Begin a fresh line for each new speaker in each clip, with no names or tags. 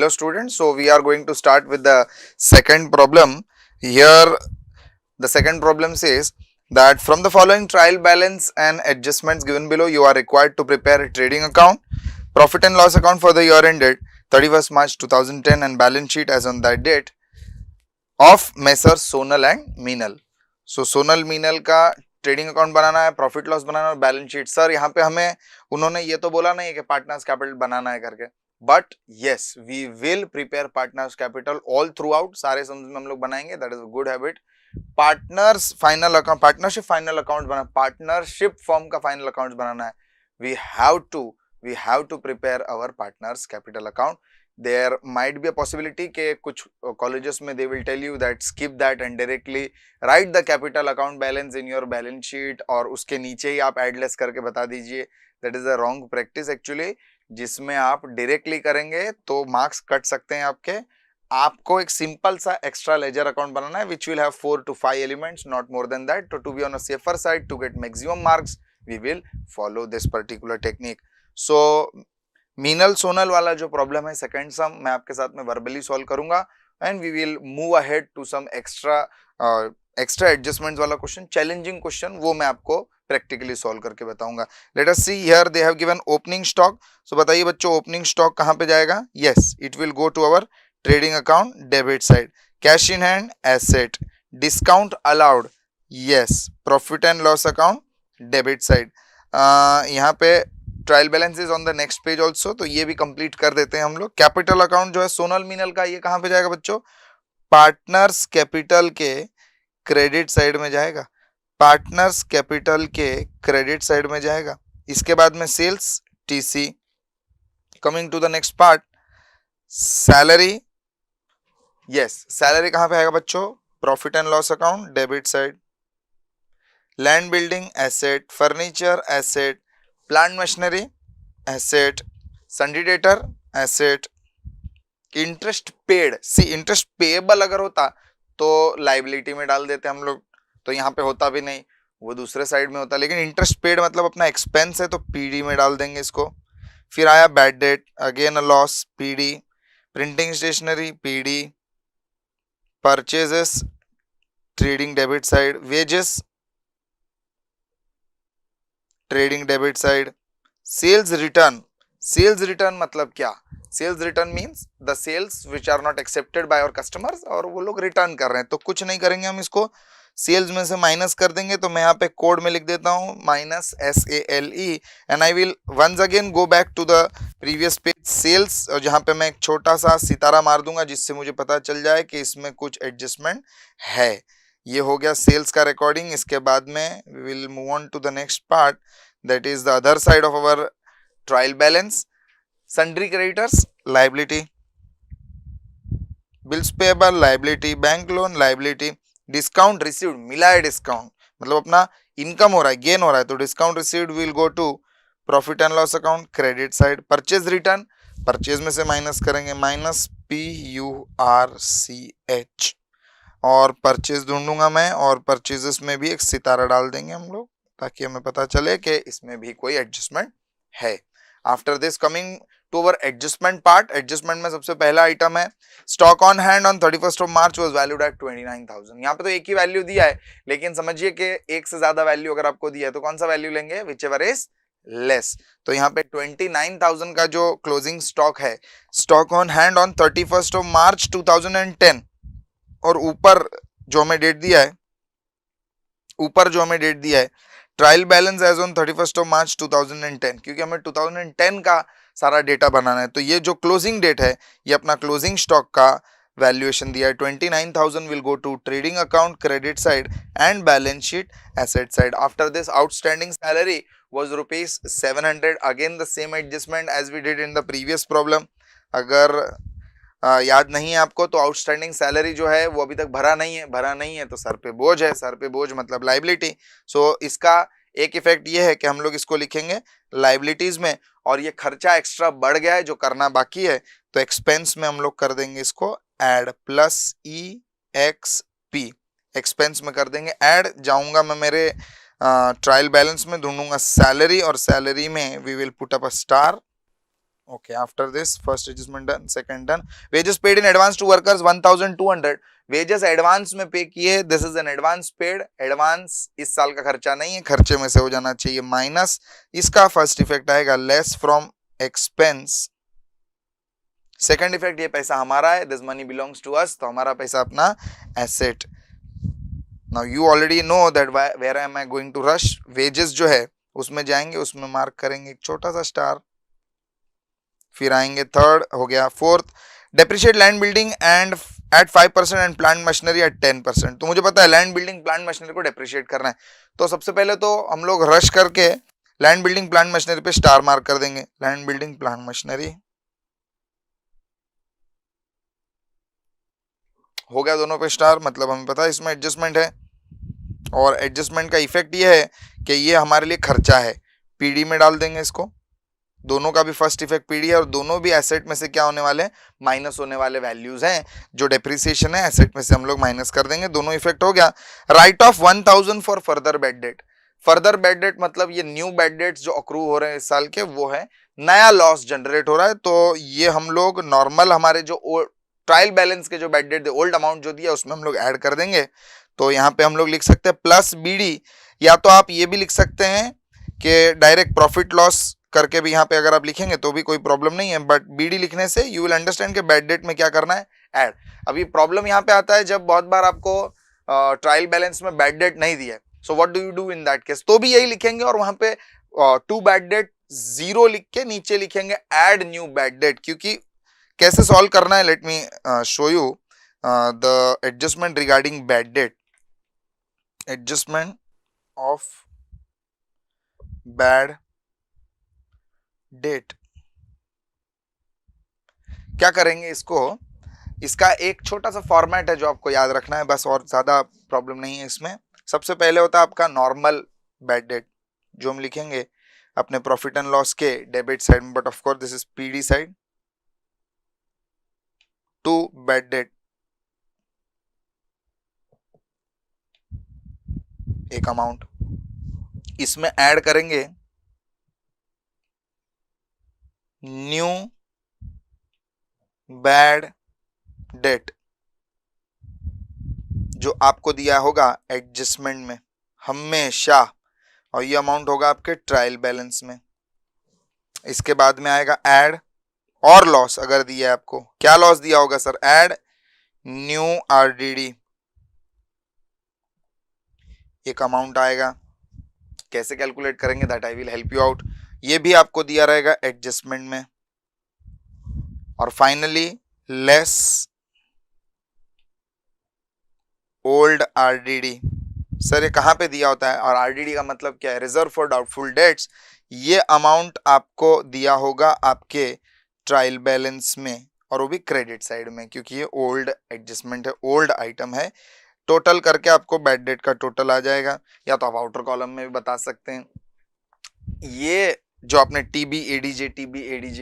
Hello students, so we are going to start with the second problem. Here the second problem says that from the following trial balance and adjustments given below, you are required to prepare a trading account, profit and loss account for the year ended 31st March 2010 and balance sheet as on that date of Messrs Sonal and Meenal. So Sonal Meenal का trading account बनाना है, profit loss बनाना है और balance sheet. Sir यहाँ पे हमें उन्होंने ये तो बोला नहीं है कि पार्टनर्स कैपिटल बनाना है करके, but yes we will prepare partners capital all throughout. सारे सम्स में हम लोग बनाएंगे, that is a good habit. Partners final account, partnership final account बना, पार्टनरशिप फर्म का फाइनल अकाउंट बनाना है. We have to prepare our partners capital account. There might be a possibility कि कुछ colleges में they will tell you that skip that and directly write the capital account balance in your balance sheet और उसके नीचे ही आप add less करके बता दीजिए. That is a wrong practice actually, जिसमें आप directly करेंगे तो marks कट सकते हैं आपके. आपको एक simple सा extra ledger account बनाना है which will have 4 to 5 elements, not more than that. To be on a safer side, to get maximum marks, we will follow this particular technique. So Meenal Sonal वाला जो problem है second सम मैं आपके साथ में verbally solve करूंगा and we will move ahead to some extra adjustments वाला question, challenging question, वो मैं आपको प्रैक्टिकली सॉल्व करके बताऊंगा. Let us see here they have given opening stock. So बताइए बच्चों ओपनिंग स्टॉक कहां पे जाएगा? Yes it will go to our trading account debit side. Cash in hand asset. Discount allowed, yes. Profit and loss account debit side. यहाँ पे trial balance is on the next page also, तो ये भी complete कर देते हैं हम लोग. कैपिटल अकाउंट जो है सोनल मीनल का, ये कहां पे जाएगा बच्चों? पार्टनर्स कैपिटल के क्रेडिट साइड में जाएगा. पार्टनर्स कैपिटल के क्रेडिट साइड में जाएगा. इसके बाद में sales TC. Coming to the next part, salary. Yes salary कहां पे आएगा बच्चों? Profit and loss account debit side. Land building asset. Furniture asset. Plant machinery asset. Sundry debtor asset. Interest paid, see interest payable अगर होता तो liability में डाल देते हम लोग, तो यहाँ पे होता भी नहीं, वो दूसरे साइड में होता. लेकिन इंटरेस्ट पेड मतलब अपना एक्सपेंस है तो पीडी में डाल देंगे इसको. फिर आया bad debt, again a loss, PD. Printing stationery PD. Purchases trading debit side. Wages trading debit side. Sales return मतलब क्या? Sales return means the sales which are not accepted by our customers, और वो लोग return कर रहे हैं तो कुछ नहीं करेंगे हम, इसको सेल्स में से माइनस कर देंगे. तो मैं यहाँ पे कोड में लिख देता हूँ -SALE and I will once again go back to the previous page sales, और जहाँ पे मैं एक छोटा सा सितारा मार दूंगा जिससे मुझे पता चल जाए कि इसमें कुछ एडजस्टमेंट है. ये हो गया सेल्स का रिकॉर्डिंग. इसके बाद में we will move on to the next part, that is the other side of our trial balance. Sundry creditors liability. Bills payable liability. Bank loan liability. Discount received, मिला है डिस्काउंट मतलब अपना income हो रहा है, गेन हो रहा है, तो discount received will go to profit and loss account credit side. Purchase return, purchase में से माइनस करेंगे, -PURCH, और परचेज ढूंढूंगा मैं, और परचेजेस में भी एक सितारा डाल देंगे हम लोग ताकि हमें पता चले कि इसमें भी कोई एडजस्टमेंट है. After this coming to our adjustment part. Adjustment में सबसे पहला आइटम है stock on hand on 31st March was valued at 29,000. यहाँ पे तो एक ही वैल्यू दिया है, लेकिन समझिए कि एक से ज्यादा वैल्यू अगर आपको दिया है तो कौन सा वैल्यू लेंगे? Whichever is less. तो यहाँ पे 29,000 का जो क्लोजिंग स्टॉक है, stock on hand on 31st March 2010, और ऊपर जो हमें डेट दिया है trial balance as on 31st March 2010, क्योंकि हमें 2010 का सारा डेटा बनाना है. तो ये जो क्लोजिंग डेट है ये अपना क्लोजिंग स्टॉक का वैल्यूएशन दिया है. 29,000 will go to trading account credit side and balance sheet asset side. After this outstanding salary was rupees 700. Again the same adjustment as we did in the previous problem. अगर याद नहीं है आपको तो outstanding salary जो है वो अभी तक भरा नहीं है तो सर पे बोझ है. सर पे बोझ मतलब लाइबिलिटी. सो इसका एक इफेक्ट ये है कि हम लोग इसको लिखेंगे लाइबिलिटीज में, और ये खर्चा एक्स्ट्रा बढ़ गया है जो करना बाकी है, तो एक्सपेंस में हम लोग कर देंगे इसको ऐड, +EXP एक्सपेंस में कर देंगे ऐड. जाऊंगा मैं मेरे ट्रायल बैलेंस में, ढूंढूंगा सैलरी, और सैलरी में we will put up a star Okay, after this first adjustment done, second done. Wages paid in advance to workers 1200. Wages advance में पे किए, this is an advance paid. Advance इस साल का खर्चा नहीं है, खर्चे में से हो जाना चाहिए माइनस. इसका फर्स्ट इफेक्ट आएगा less from expense. Second effect, ये पैसा हमारा है, this money belongs to us, तो हमारा पैसा अपना asset. Now you already know that where am I going to rush. Wages जो है उसमें जाएंगे, उसमें मार्क करेंगे एक छोटा सा स्टार, फिर आएंगे थर्ड, हो गया fourth. Depreciate land building and at 5% and plant machinery at 10%. तो मुझे पता है लैंड बिल्डिंग प्लांट मशीनरी को डेप्रिशिएट करना है, तो सबसे पहले तो हम लोग रश करके लैंड बिल्डिंग प्लांट मशीनरी पे स्टार मार्क कर देंगे. लैंड बिल्डिंग प्लांट मशीनरी हो गया दोनों पे स्टार, मतलब हमें पता है इसमें एडजस्टमेंट है, और एडजस्टमेंट का इफेक्ट ये है कि ये हमारे लिए खर्चा है, पीडी में डाल देंगे इसको. दोनों का भी फर्स्ट इफेक्ट पीडी है, और दोनों भी एसेट में से क्या होने वाले, माइनस होने वाले वैल्यूज हैं. जो डेप्रिसिएशन है एसेट में से हम लोग माइनस कर देंगे. दोनों इफेक्ट हो गया. Right of 1000 for further bad debt. Further bad debt मतलब ये न्यू बैड डेट्स जो अक्रू हो रहे हैं इस साल के, वो है नया लॉस जनरेट हो रहा है. तो ये हम लोग नॉर्मल हमारे जो ट्रायल बैलेंस के जो बैड डेट ओल्ड अमाउंट जो दिया उसमें हम लोग ऐड कर देंगे. तो यहाँ पे हम लोग लिख सकते हैं प्लस बीडी, या तो आप ये भी लिख सकते हैं कि डायरेक्ट प्रॉफिट लॉस करके भी यहाँ पे अगर आप लिखेंगे तो भी कोई प्रॉब्लम नहीं है, बट बीडी लिखने से यू विल अंडरस्टैंड कि बैड डेट में क्या करना है, ऐड. अभी प्रॉब्लम यहाँ पे आता है जब बहुत बार आपको ट्रायल बैलेंस में बैड डेट नहीं दिया है, so what do you do in that case. तो भी यही लिखेंगे, और वहां पे टू बैड डेट 0 लिख के नीचे लिखेंगे ऐड न्यू बैड डेट. क्योंकि कैसे सॉल्व करना है, let me show you the adjustment regarding bad debt. Adjustment of bad debt क्या करेंगे इसको, इसका एक छोटा सा फॉर्मेट है जो आपको याद रखना है बस, और ज्यादा प्रॉब्लम नहीं है इसमें. सबसे पहले होता है आपका नॉर्मल बैड डेट, जो हम लिखेंगे अपने प्रॉफिट एंड लॉस के डेबिट साइड में, but of course this is PD side. To bad debt, एक अमाउंट, इसमें ऐड करेंगे न्यू बैड डेट जो आपको दिया होगा एडजस्टमेंट में हमेशा, और ये अमाउंट होगा आपके ट्रायल बैलेंस में. इसके बाद में आएगा ऐड और लॉस. अगर दिया है आपको, क्या लॉस दिया होगा सर, ऐड न्यू आरडीडी, एक अमाउंट आएगा. कैसे कैलकुलेट करेंगे that I will help you out. ये भी आपको दिया रहेगा एडजस्टमेंट में. और finally less old RDD. Sir ये कहां पे दिया होता है, और आरडीडी का मतलब क्या है, रिजर्व फॉर डाउटफुल डेट्स. ये अमाउंट आपको दिया होगा आपके ट्रायल बैलेंस में, और वो भी क्रेडिट साइड में, क्योंकि ये ओल्ड एडजस्टमेंट है, ओल्ड आइटम है. टोटल करके आपको बैड डेट का टोटल आ जाएगा, या तो आप आउटर कॉलम में भी बता सकते हैं. ये जो आपने टीबी एडीजे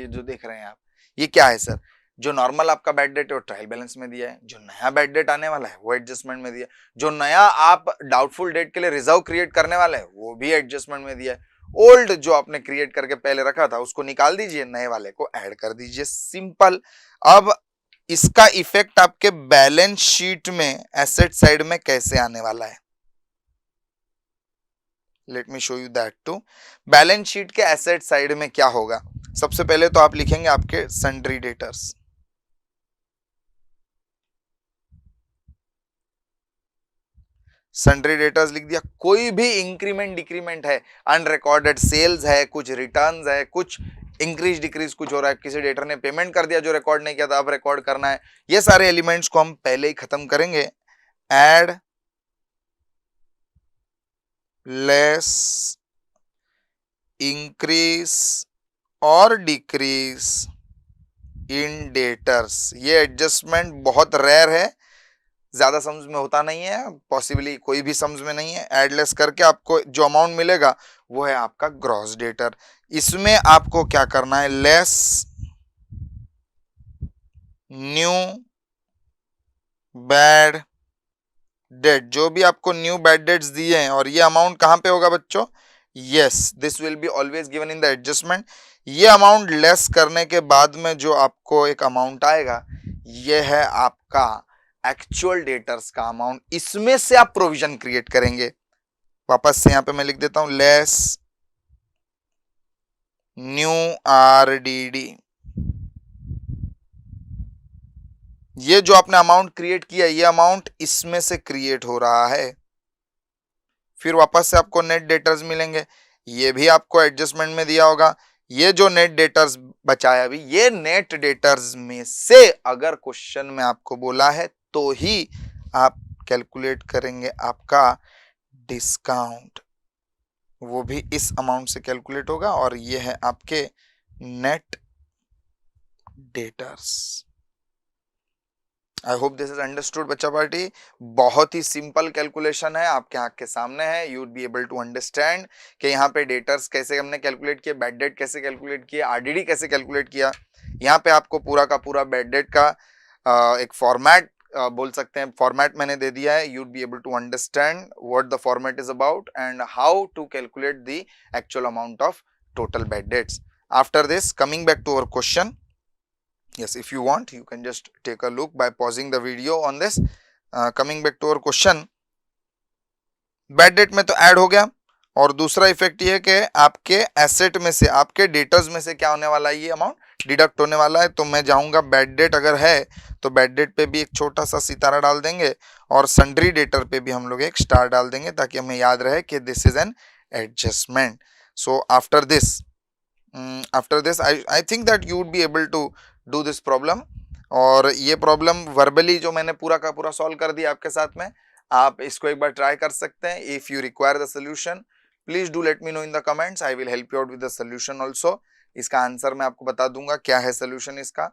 जो देख रहे हैं आप, ये क्या है सर, जो नॉर्मल आपका बैड डेट है वो ट्रायल बैलेंस में दिया है, जो नया बैड डेट आने वाला है वो एडजस्टमेंट में दिया है, जो नया आप डाउटफुल डेट के लिए रिजर्व क्रिएट करने वाले हैं वो भी एडजस्टमेंट में दिया है. ओल्ड जो आपने क्रिएट करके पहले रखा था उसको निकाल दीजिए, नए वाले को ऐड कर दीजिए, सिंपल. अब इसका इफेक्ट आपके बैलेंस शीट में एसेट साइड में कैसे आने वाला है, let me show you that too. Balance sheet के एसेट साइड में क्या होगा, सबसे पहले तो आप लिखेंगे आपके सन्ड्री डेटर्स. सन्ड्री डेटर्स लिख दिया. कोई भी इंक्रीमेंट डिक्रीमेंट है, अनरिकॉर्डेड सेल्स है, कुछ रिटर्न्स है, कुछ इंक्रीज डिक्रीज कुछ हो रहा है, किसी डेटर ने पेमेंट कर दिया जो रिकॉर्ड नहीं किया था, अब रिकॉर्ड करना है, ये सारे एलिमेंट्स को हम पहले ही खत्म करेंगे. ऐड लेस इंक्रीज और डिक्रीज इन डेटर्स. ये एडजस्टमेंट बहुत रेयर है, ज्यादा सम्स में होता नहीं है, पॉसिबली कोई भी सम्स में नहीं है. ऐड लेस करके आपको जो अमाउंट मिलेगा वो है आपका ग्रॉस डेटर. इसमें आपको क्या करना है, लेस न्यू बैड डेट, जो भी आपको न्यू बैड डेट्स दिए हैं, और ये अमाउंट कहां पे होगा बच्चों, yes this will be always given in the adjustment. ये अमाउंट लेस करने के बाद में जो आपको एक अमाउंट आएगा, ये है आपका एक्चुअल डेटर्स का अमाउंट। इसमें से आप प्रोविजन क्रिएट करेंगे। वापस से यहां पे मैं लिख देता हूं, लेस न्यू आरडीडी। ये जो आपने अमाउंट क्रिएट किया, ये अमाउंट इसमें से क्रिएट हो रहा है। फिर वापस से आपको नेट डेटर्स मिलेंगे, ये भी आपको एडजस्टमेंट में दिया होगा। ये जो नेट डेटर्स बचाया अभी, ये नेट डेटर्स में से अगर क्वेश्चन में आपको बोला है तो ही आप कैलकुलेट करेंगे आपका डिस्काउंट, वो भी इस अमाउंट से कैलकुलेट होगा। और ये है आपके net debtors. I hope this is understood बच्चा पार्टी। बहुत ही सिंपल कैलकुलेशन है, आपके आंख के सामने है। You would be able to understand कि यहाँ पे डेटर्स कैसे हमने कैलकुलेट किया, बैड डेट कैसे कैलकुलेट किया, आरडीडी कैसे कैलकुलेट किया। यहाँ पे आपको पूरा का पूरा बैड डेट का एक फॉर्मेट बोल सकते हैं, फॉर्मेट मैंने दे दिया है। You would be able to understand what the format is about and how to calculate the actual amount of total bad debts. After this, coming back to our question, yes, if you want you can just take a look by pausing the video on this. Coming back to our question, bad debt में तो add हो गया। और दूसरा effect ये है कि आपके एसेट में से, आपके डेटर्स में से क्या होने वाला है, ये अमाउंट डिडक्ट होने वाला है। तो मैं जाऊंगा, बैड डेट अगर है तो बैड डेट पे भी एक छोटा सा सितारा डाल देंगे और सन्ड्री डेटर पे भी हम लोग एक स्टार डाल देंगे, ताकि हमें याद रहे कि this is an adjustment. So after this I think that you would be able to do this problem. और ये प्रॉब्लम वर्बली जो मैंने पूरा का पूरा सॉल्व कर दिया आपके साथ में, आप इसको एक बार ट्राई कर सकते हैं। If you require the solution, please do let me know in the comments, I will help you out with the solution also. इसका आंसर मैं आपको बता दूंगा क्या है सोल्यूशन इसका।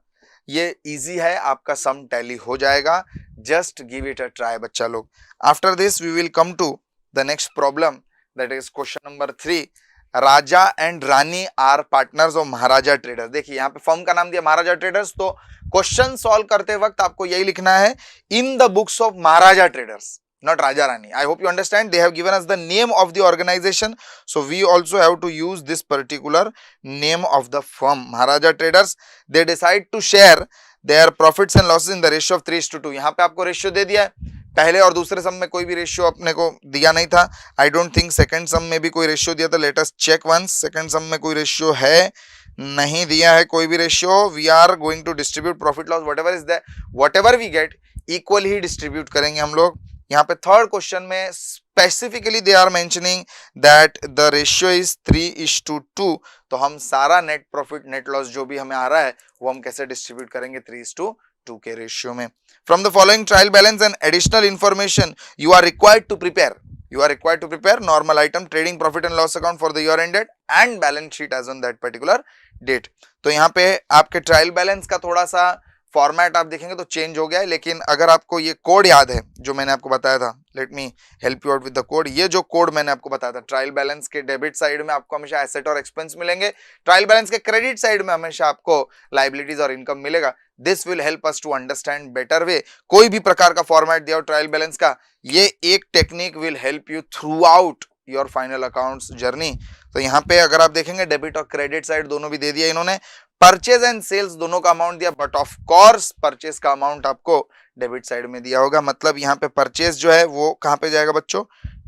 ये इजी है, आपका सम टैली हो जाएगा, just give it a try बच्चा लोग। After this we will come to the next problem, that is question number 3। Raja and Rani are partners of Maharaja Traders. देखिए यहाँ पे फर्म का नाम दिया महाराजा ट्रेडर्स, तो क्वेश्चन सॉल्व करते वक्त आपको यही लिखना है, in the books of Maharaja Traders, not Raja Rani. I hope you understand. They have given us the name of the organization, so we also have to use this particular name of the firm, Maharaja Traders. They decide to share their profits and losses in the ratio of 3:2. यहाँ पे आपको ratio दे दिया है। पहले और दूसरे सम में कोई भी रेशियो अपने को दिया नहीं था। I don't think second sum में भी कोई रेशियो दिया था। Let us check once, second sum में कोई रेशियो है, नहीं दिया है कोई भी ratio. We are going to distribute profit loss, whatever is that, whatever we get equal ही डिस्ट्रीब्यूट करेंगे हम लोग। यहाँ पे थर्ड क्वेश्चन में specifically they are mentioning that the ratio is 3:2, तो हम सारा नेट प्रॉफिट नेट लॉस जो भी हमें आ रहा है वो हम कैसे डिस्ट्रीब्यूट करेंगे, 3:2 के रेशियो में। From the following trial balance and additional information you are required to prepare normal item, trading profit and loss account for the year ended and balance sheet as on that particular date. तो यहाँ पे आपके trial balance का थोड़ा सा format आप देखेंगे तो चेंज हो गया है, लेकिन अगर आपको ये कोड याद है जो मैंने आपको बताया था, let me help you out with the code. ये जो कोड मैंने आपको बताया था, ट्रायल बैलेंस के डेबिट साइड में आपको हमेशा एसेट और एक्सपेंस मिलेंगे, ट्रायल बैलेंस के क्रेडिट साइड में हमेशा आपको लाइबिलिटीज और इनकम मिलेगा। This will help us to understand better way. कोई भी प्रकार का फॉर्मेट दिया हो ट्रायल बैलेंस का, ये एक technique will help you through out your final accounts journey. तो यहाँ पे अगर आप देखेंगे डेबिट और क्रेडिट साइड दोनों भी दे दिया इन्होंने, परचेज एंड सेल्स दोनों का अमाउंट दिया, बट ऑफ कोर्स परचेज का अमाउंट आपको डेबिट साइड में दिया होगा। मतलब यहाँ पे परचेज जो है वो कहाँ पे जाएगा बच्चों,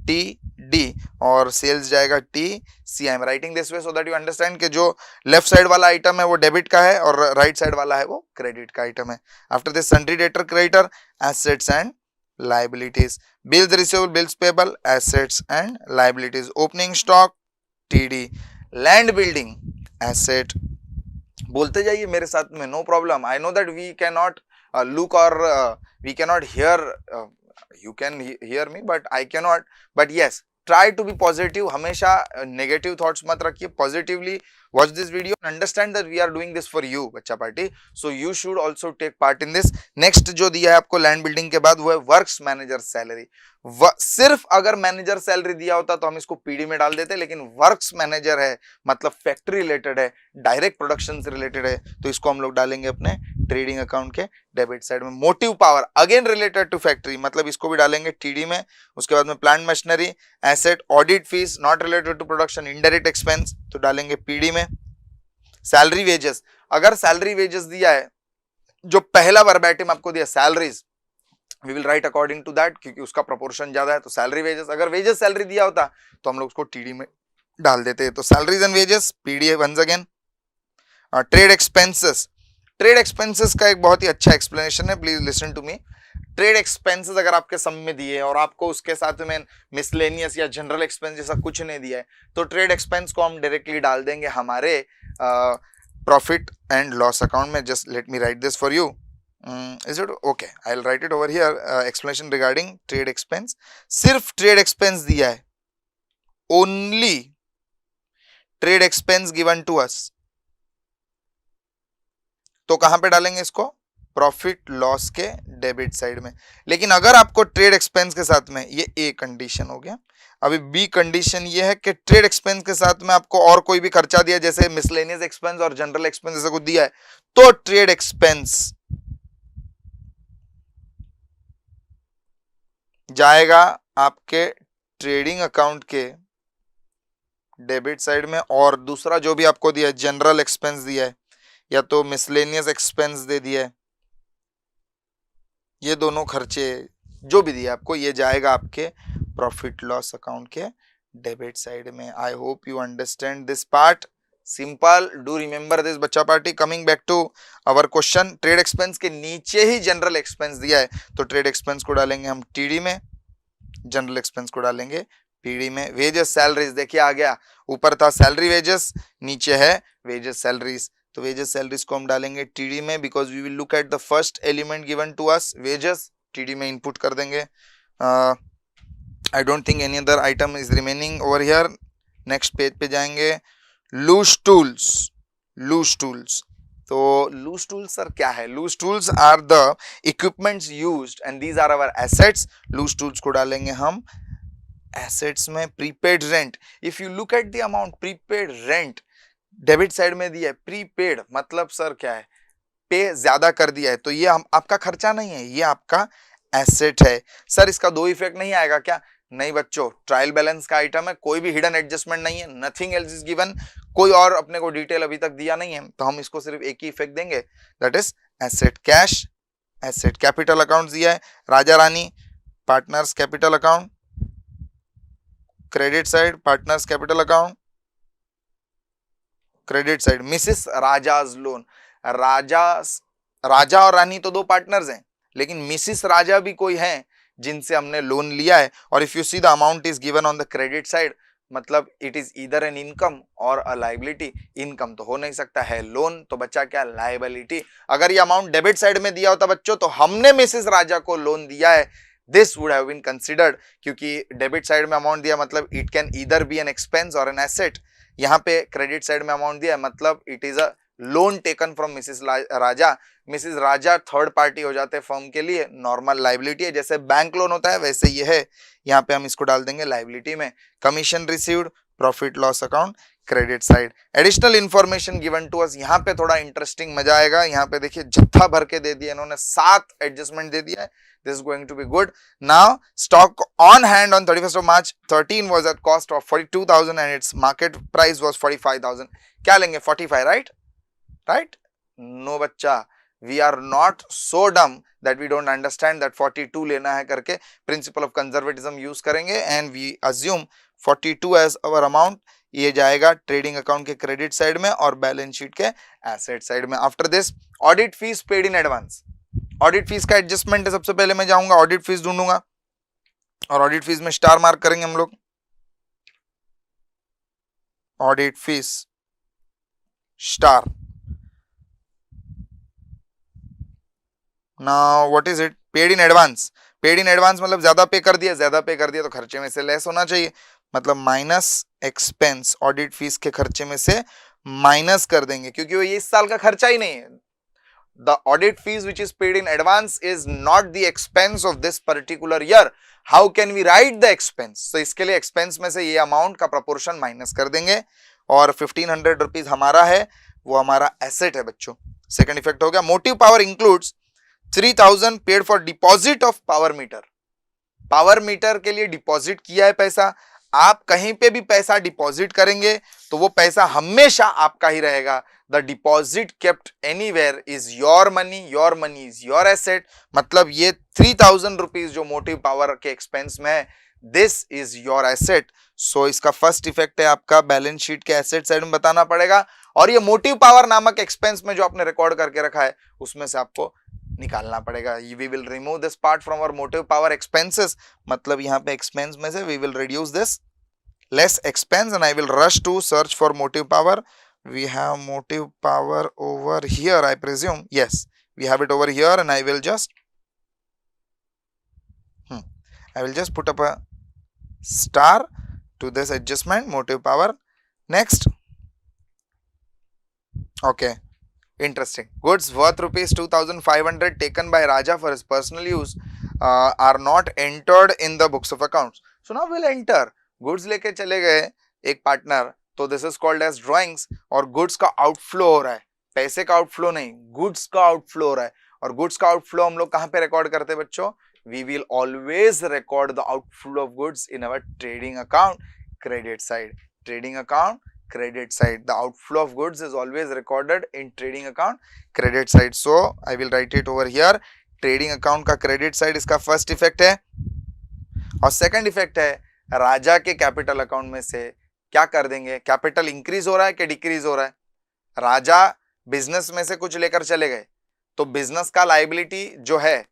TD, और सेल्स जाएगा TC। I am writing this way so that you understand कि जो लेफ्ट साइड वाला आइटम है वो डेबिट का है और राइट साइड वाला है वो क्रेडिट का आइटम है। After this sundry debtor creditor, assets and liabilities, bills receivable, bills payable, assets and liabilities, opening stock TD, land building asset। बोलते जाइए मेरे साथ में, no problem. I know that we can not look or we can not hear, you can hear me but I can not, but yes try to be positive. हमेशा negative thoughts मत रखिए, positively watch this video and understand that we are doing this for you बच्चा party, so you should also take part in this। next जो दिया है आपको land building के बाद वो है वर्क्स मैनेजर सैलरी। सिर्फ अगर मैनेजर सैलरी दिया होता तो हम इसको पीडी में डाल देते, लेकिन वर्क्स मैनेजर है मतलब फैक्ट्री रिलेटेड है, डायरेक्ट प्रोडक्शन से रिलेटेड है, तो इसको हम लोग डालेंगे अपने ट्रेडिंग अकाउंट के डेबिट साइड में। Motive power again related to factory, मतलब इसको भी डालेंगे TD में। उसके बाद में plant machinery, asset, audit fees not related to production, indirect expense तो डालेंगे PD में। सैलरी वेजेस, अगर सैलरी वेजेस दिया है, जो पहला वर्बैटिम आपको दिया salaries, we will right according to that, क्योंकि उसका प्रोपोर्शन ज्यादा है, तो सैलरी वेजेस, अगर वेजेस सैलरी दिया होता तो हम लोग उसको टीडी में डाल देते, तो salaries and wages PD once again. Trade expenses, trade expenses का एक बहुत ही अच्छा एक्सप्लेनेशन है, please listen to me. Trade expenses अगर आपके सम में दिए और आपको उसके साथ में मिसलेनियस या जनरल एक्सपेंस जैसा कुछ नहीं दिया है, तो ट्रेड एक्सपेंस को हम डायरेक्टली डाल देंगे हमारे प्रॉफिट एंड लॉस अकाउंट में। Just let me write this for you, is it okay, I will write it over here, explanation regarding trade expense. सिर्फ ट्रेड एक्सपेंस दिया है, only trade expense given to us, तो कहां पे डालेंगे इसको, profit loss के डेबिट साइड में। लेकिन अगर आपको ट्रेड एक्सपेंस के साथ में, ये ए कंडीशन हो गया, अभी बी कंडीशन ये है कि ट्रेड एक्सपेंस के साथ में आपको और कोई भी खर्चा दिया, जैसे मिसलेनियस एक्सपेंस और जनरल एक्सपेंस जैसा कुछ दिया है, तो ट्रेड एक्सपेंस जाएगा आपके ट्रेडिंग अकाउंट के डेबिट साइड में, और दूसरा जो भी आपको दिया है, जनरल एक्सपेंस दिया है या तो मिसलेनियस एक्सपेंस दे दिया है, ये दोनों खर्चे जो भी दिया आपको, ये जाएगा आपके प्रॉफिट लॉस अकाउंट के डेबिट साइड में। I hope you understand this part, simple, do remember this बच्चा party. Coming back to our question, trade expense के नीचे ही जनरल एक्सपेंस दिया है, तो ट्रेड एक्सपेंस को डालेंगे हम टीडी में, जनरल एक्सपेंस को डालेंगे पीडी में। वेजेस सैलरीज देखिए आ गया, ऊपर था सैलरी वेजेस, नीचे है वेजेस सैलरीज, तो वेजेस सैलरीज को हम डालेंगे टीडी में, because we will look at the first element given to us, wages, TD में इनपुट कर देंगे। I don't think any other item is remaining over here. Next page पे जाएंगे, लूज टूल्स, लूज टूल्स, तो loose tools sir क्या है, loose tools are the equipments used and these are our assets. Loose tools को डालेंगे हम assets में। Prepaid rent, if you look at the amount, prepaid rent debit side में दिया है, प्रीपेड मतलब सर क्या है, पे ज्यादा कर दिया है, तो ये हम आपका खर्चा नहीं है, ये आपका एसेट है। सर इसका दो इफेक्ट नहीं आएगा क्या, नहीं बच्चों, ट्रायल बैलेंस का आइटम है, कोई भी हिडन एडजस्टमेंट नहीं है, नथिंग एल्स इज गिवन, कोई और अपने को डिटेल अभी तक दिया नहीं है, तो हम इसको सिर्फ एक ही इफेक्ट देंगे, that is asset cash, asset capital account दिया है, Raja Rani partners capital account, credit side partners capital account, credit side Mrs Raja's loan, Raja और रानी तो दो पार्टनर्स हैं, लेकिन मिसेस राजा भी कोई हैं जिनसे हमने लोन लिया है, और if you see the amount is given on the credit side, मतलब it is either an income or a liability. Income तो हो नहीं सकता है, लोन तो बच्चा क्या, लायबिलिटी। अगर ये अमाउंट डेबिट साइड में दिया होता बच्चों, तो हमने मिसेस राजा को लोन दिया है, this would have been considered, क्योंकि डेबिट साइड में अमाउंट दिया मतलब it can either be an expense और एन एसेट। यहाँ पे क्रेडिट साइड में अमाउंट दिया है मतलब it is a loan taken from Mrs Raja. Mrs Raja third party हो जाते हैं फर्म के लिए, नॉर्मल लायबिलिटी है, जैसे बैंक लोन होता है वैसे ये है, यहाँ पे हम इसको डाल देंगे लायबिलिटी में। Commission received, profit loss account, credit side. Additional information given to us, यहाँ पे थोड़ा इंटरेस्टिंग मजा आएगा, यहाँ पे देखिए जत्था भर के दे दिया इन्होंने, 7 एडजस्टमेंट दे दिया है, this is going to be good. Now stock on hand on 31st of March 13 was at cost of 42,000 and its market price was 45,000. क्या लेंगे 45, right? No बच्चा, we are not so dumb that we don't understand that 42 लेना है करके principle of conservatism use करेंगे and we assume 42 as our amount। ये जाएगा trading account के क्रेडिट साइड में और बैलेंस शीट के एसेट साइड में। After this audit fees paid in advance, audit fees का एडजस्टमेंट है, सबसे पहले मैं जाऊंगा ऑडिट फीस ढूंढूंगा और ऑडिट फीस में स्टार मार्क करेंगे हम लोग, audit fees star. Now what is it, paid in advance. Paid in advance मतलब ज्यादा पे कर दिया, ज्यादा पे कर दिया तो खर्चे में से लेस होना चाहिए, मतलब माइनस एक्सपेंस, ऑडिट फीस के खर्चे में से माइनस कर देंगे, क्योंकि वो ये इस साल का खर्चा ही नहीं है। The audit fees which is paid in advance is not the expense of this particular year. How can we write the expense? So इसके लिए expense में से ये amount का proportion minus कर देंगे और 1500 रुपीज हमारा है, वो हमारा asset है बच्चों। Second effect हो गया, motive power includes 3000 paid for deposit of power meter. Power meter के लिए deposit किया है पैसा, आप कहीं पे भी पैसा डिपॉजिट करेंगे तो वो पैसा हमेशा आपका ही रहेगा, the deposit kept anywhere is your money is your asset. मतलब ये 3000 रुपीज जो मोटिव पावर के एक्सपेंस में है, दिस इज योर एसेट। सो इसका फर्स्ट इफेक्ट है आपका बैलेंस शीट के एसेट साइड में बताना पड़ेगा, और ये मोटिव पावर नामक एक्सपेंस में जो आपने रिकॉर्ड करके रखा है उसमें से आपको निकालना पड़ेगा। We will remove this part from our motive power expenses, मतलब यहाँ पे एक्सपेंस में से we will reduce this less expense and I will rush to search for motive power. We have motive power over here, I presume. Yes, we have it over here, and I will just put up a star to this adjustment, motive power. Next, okay, interesting. Goods worth rupees 2500 taken by Raja for his personal use are not entered in the books of accounts. So now we'll enter. Goods लेके चले गए एक partner, तो this is called as drawings, और goods का outflow हो रहा है, पैसे का आउटफ्लो नहीं, गुड्स का आउटफ्लो हो रहा है। और गुड्स का आउटफ्लो हम लोग कहां पे रिकॉर्ड करते हैं बच्चों? We will always record the outflow of goods in our trading account credit side. Trading account credit side, the outflow of goods is always recorded in trading account credit side. So I will write it over here. Trading account का credit side इसका first effect है। और second effect है, राजा के capital account में से क्या कर देंगे? कैपिटल इंक्रीज हो रहा है कि डिक्रीज हो रहा है? राजा बिजनेस में से कुछ लेकर चले गए, तो बिजनेस का लायबिलिटी जो है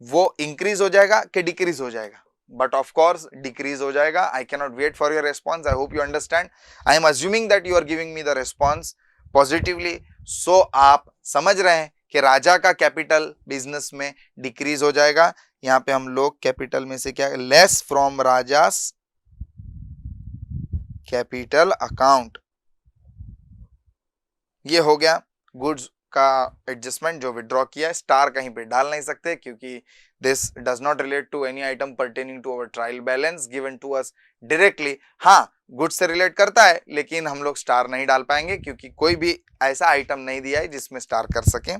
वो इंक्रीज हो जाएगा कि डिक्रीज हो जाएगा? बट ऑफ कोर्स डिक्रीज हो जाएगा। I can not wait for your response, I hope you understand. I am assuming that you are giving me the response positively. So आप समझ रहे हैं कि राजा का कैपिटल बिजनेस में डिक्रीज हो जाएगा। यहाँ पे हम लोग कैपिटल में से क्या, less from rajas capital account, ये हो गया गुड्स का एडजस्टमेंट जो विड्रॉ किया है। स्टार कहीं पे डाल नहीं सकते क्योंकि this does not relate to any item pertaining to our trial balance given to us directly. हाँ, गुड्स से रिलेट करता है, लेकिन हम लोग स्टार नहीं डाल पाएंगे क्योंकि कोई भी ऐसा आइटम नहीं दिया है जिसमें स्टार कर सके।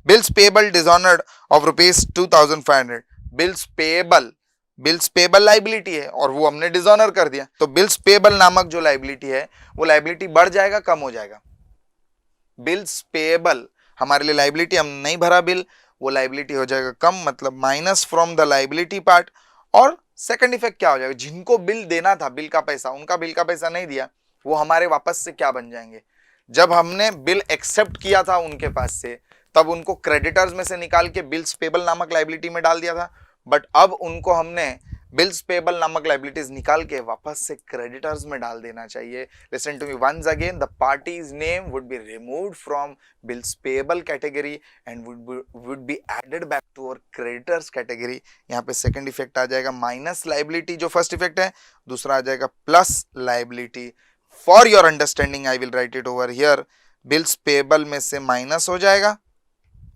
Bills payable dishonoured of rupees 2500। Bills payable liability है और वो हमने डिसऑनर कर दिया, तो बिल्स पेबल नामक जो लाइबिलिटी है वो लाइबिलिटी बढ़ जाएगा कम हो जाएगा? बिल्स पेबल हमारे लिए लाइबिलिटी, हम नहीं भरा बिल, वो लाइबिलिटी हो जाएगा कम, मतलब minus from the liability part. और सेकंड इफेक्ट क्या हो जाएगा? जिनको बिल देना था, बिल का पैसा, उनका बिल का पैसा नहीं दिया, वो हमारे वापस से क्या बन जाएंगे? जब हमने बिल एक्सेप्ट किया था उनके पास से, तब उनको क्रेडिटर्स में से निकाल के बिल्स पेबल नामक लाइबिलिटी में डाल दिया था, बट अब उनको हमने बिल्स पेबल नामक लाइबिलिटीज निकाल के वापस से क्रेडिटर्स में डाल देना चाहिए। Listen to me once again, the party's name would be removed from bills payable category and would be added back to our creditors category. यहाँ पे सेकंड इफेक्ट आ जाएगा माइनस लाइबिलिटी, जो फर्स्ट इफेक्ट है, दूसरा आ जाएगा plus liability. For your understanding I will write it over here, bills payable में से माइनस हो जाएगा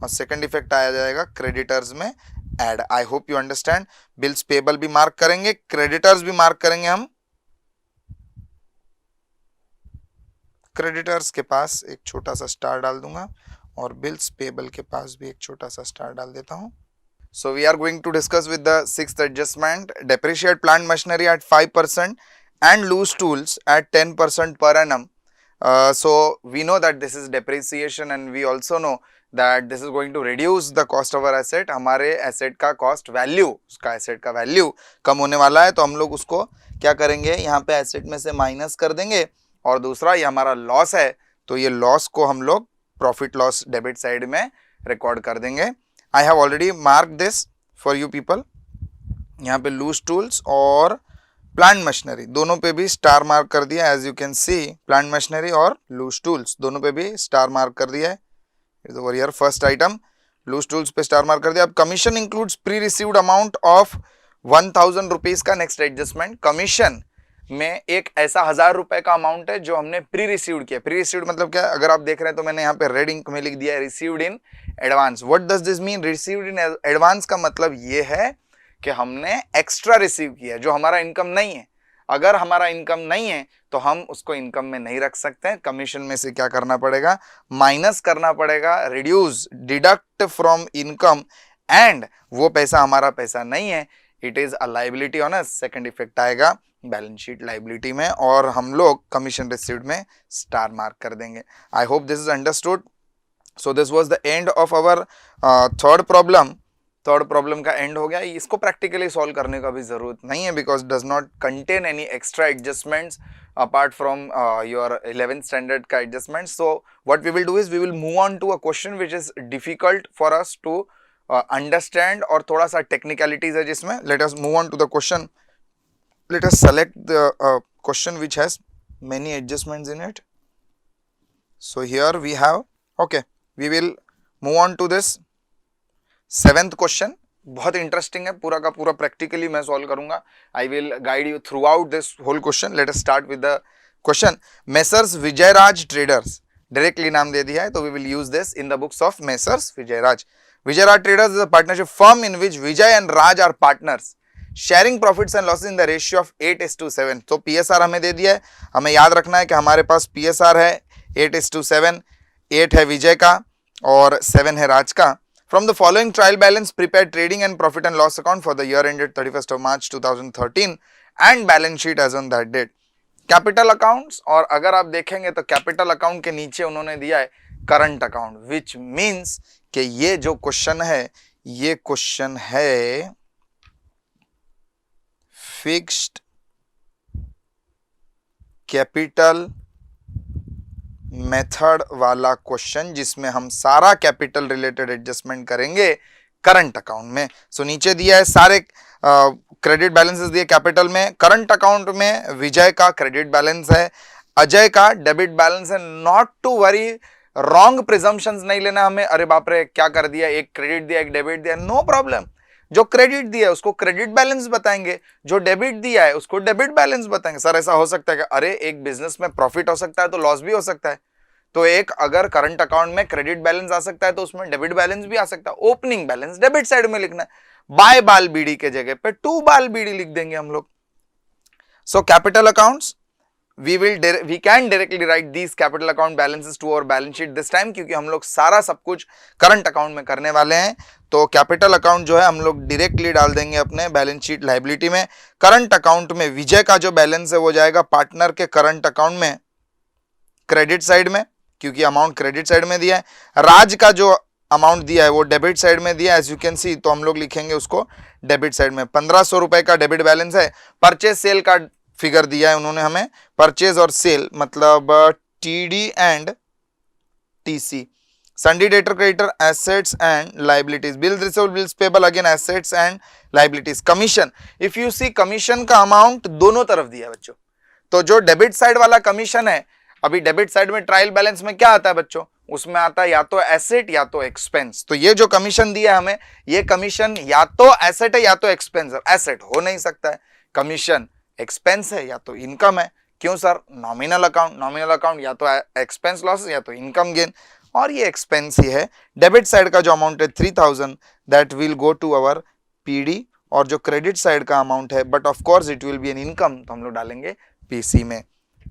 और सेकंड इफेक्ट आ जाएगा क्रेडिटर्स में add. I hope you understand. Bills payable भी मार्क करेंगे, क्रेडिटर्स भी मार्क करेंगे हम। क्रेडिटर्स के पास एक छोटा सा स्टार डाल दूंगा और बिल्स पेबल के पास भी एक छोटा सा स्टार डाल देता हूं। So we are going to discuss with the sixth adjustment, depreciate plant machinery at 5% and loose tools at 10% per annum. So we know that this is depreciation and we also know that this is going to reduce the cost of our asset. हमारे asset का cost value, उसका asset का value कम होने वाला है, तो हम लोग उसको क्या करेंगे, यहाँ पे asset में से माइनस कर देंगे। और दूसरा, ये हमारा लॉस है, तो ये लॉस को हम लोग प्रॉफिट लॉस डेबिट साइड में रिकॉर्ड कर देंगे। I have already marked this for you people. यहाँ पे लूज टूल्स और प्लांट मशीनरी दोनों पे भी स्टार मार्क कर दिया। As you can see, plant machinery और लूज टूल्स दोनों पे भी स्टार मार्क कर दिया है। Is over here first item, loose tools पे स्टार मार्क कर दिया। अब commission includes pre received amount of 1000 rupees का नेक्स्ट एडजस्टमेंट। कमीशन में एक ऐसा 1000 रुपए का अमाउंट है जो हमने प्री रिसीव्ड किया। प्री रिसीव्ड मतलब क्या, अगर आप देख रहे हैं तो मैंने यहाँ पे रेड इंक में लिख दिया है received in advance. What does this mean? Received in advance का मतलब ये है कि हमने एक्स्ट्रा रिसीव किया जो हमारा इनकम नहीं है। अगर हमारा इनकम नहीं है तो हम उसको इनकम में नहीं रख सकते हैं। कमीशन में से क्या करना पड़ेगा, माइनस करना पड़ेगा, reduce, deduct from income, and वो पैसा हमारा पैसा नहीं है, it is a liability on us. Second effect आएगा बैलेंस शीट लाइबिलिटी में, और हम लोग कमीशन रिसीव्ड में स्टार मार्क कर देंगे। I hope this is understood. So this was the end of our third problem. Third problem का end हो गया। इसको प्रैक्टिकली सॉल्व करने का भी जरूरत नहीं है, because does not contain any extra adjustments apart from your 11th standard का adjustments. So what we will do is we will move on to a question which is difficult for us to understand, और थोड़ा सा technicalities है जिसमें. Let us move on to the question. Let us select the question which has many adjustments in it. So here we have, okay, we will move on to this 7th question. बहुत interesting है, पूरा का पूरा practically मैं solve करूंगा. I will guide you throughout this whole question. Let us start with the question. Messrs Vijayraj traders, directly नाम दे दिया है, तो we will use this in the books of Messrs Vijayraj. Vijayraj traders is a partnership firm in which Vijay and Raj are partners sharing profits and losses in the ratio of 8:7. तो PSR हमें दे दिया है. हमें याद रखना है कि हमारे पास पीएसआर है 8:7. 8 है विजय का और 7 है राज का. From the following trial balance, prepare trading and profit and loss account for the year ended 31st of March 2013 and balance sheet as on that date. Capital accounts, और अगर आप देखेंगे तो capital account के नीचे उन्होंने दिया है current account, which means कि ये जो क्वेश्चन है ये क्वेश्चन है फिक्स्ड कैपिटल मेथड वाला क्वेश्चन, जिसमें हम सारा कैपिटल रिलेटेड एडजस्टमेंट करेंगे करंट अकाउंट में. सो नीचे दिया है सारे क्रेडिट बैलेंसेस दिए कैपिटल में. करंट अकाउंट में विजय का क्रेडिट बैलेंस है, अजय का डेबिट बैलेंस है. Not to worry, wrong presumptions नहीं लेना हमें. अरे बाप रे क्या कर दिया, एक क्रेडिट दिया एक डेबिट दिया. No problem. जो क्रेडिट दिया है उसको क्रेडिट बैलेंस बताएंगे, जो डेबिट दिया है उसको डेबिट बैलेंस बताएंगे. सर ऐसा हो सकता है कि अरे एक बिजनेस में प्रॉफिट हो सकता है तो लॉस भी हो सकता है. तो एक अगर करंट अकाउंट में क्रेडिट बैलेंस आ सकता है तो उसमें डेबिट बैलेंस भी आ सकता है. ओपनिंग बैलेंस डेबिट साइड में लिखना है. बाय बाल बीडी के जगह पे टू बाल बीडी लिख देंगे हम लोग. So capital accounts we can directly write these capital account balances to our balance sheet this time, क्योंकि हम लोग सारा सब कुछ करंट अकाउंट में करने वाले हैं. तो कैपिटल अकाउंट जो है हम लोग डायरेक्टली डाल देंगे अपने बैलेंस शीट लायबिलिटी में. करंट अकाउंट में विजय का जो बैलेंस है वो जाएगा पार्टनर के करंट अकाउंट में क्रेडिट साइड में, क्योंकि अमाउंट क्रेडिट साइड में दिया है. राज का जो अमाउंट दिया है वो डेबिट साइड में दिया है एज यू कैन सी, तो हम लोग लिखेंगे उसको डेबिट साइड में. 1500 रुपए का डेबिट बैलेंस है. परचेज सेल का फिगर दिया है उन्होंने हमें, परचेज और सेल मतलब TD and TC. Sundry debtor creditor assets and liabilities. Bills receivable bills payable again assets and liabilities. Commission, if you see commission का अमाउंट दोनों तरफ दिया है बच्चों. तो जो डेबिट साइड वाला कमीशन है, अभी डेबिट साइड में ट्रायल बैलेंस में क्या आता है बच्चों, उसमें आता है या तो एसेट या तो एक्सपेंस. तो ये जो कमीशन दिया है हमें, ये कमीशन या तो एसेट है या तो एक्सपेंस है. एसेट हो नहीं सकता है. कमीशन एक्सपेंस है या तो इनकम है. क्यों sir, nominal account. Nominal account या तो एक्सपेंस लॉस या तो इनकम गेन, और ये एक्सपेंस ही है. डेबिट साइड का जो अमाउंट है 3000 that will go to our PD, और जो क्रेडिट साइड का अमाउंट है but of course it will be an income, तो हम लोग डालेंगे पीसी में.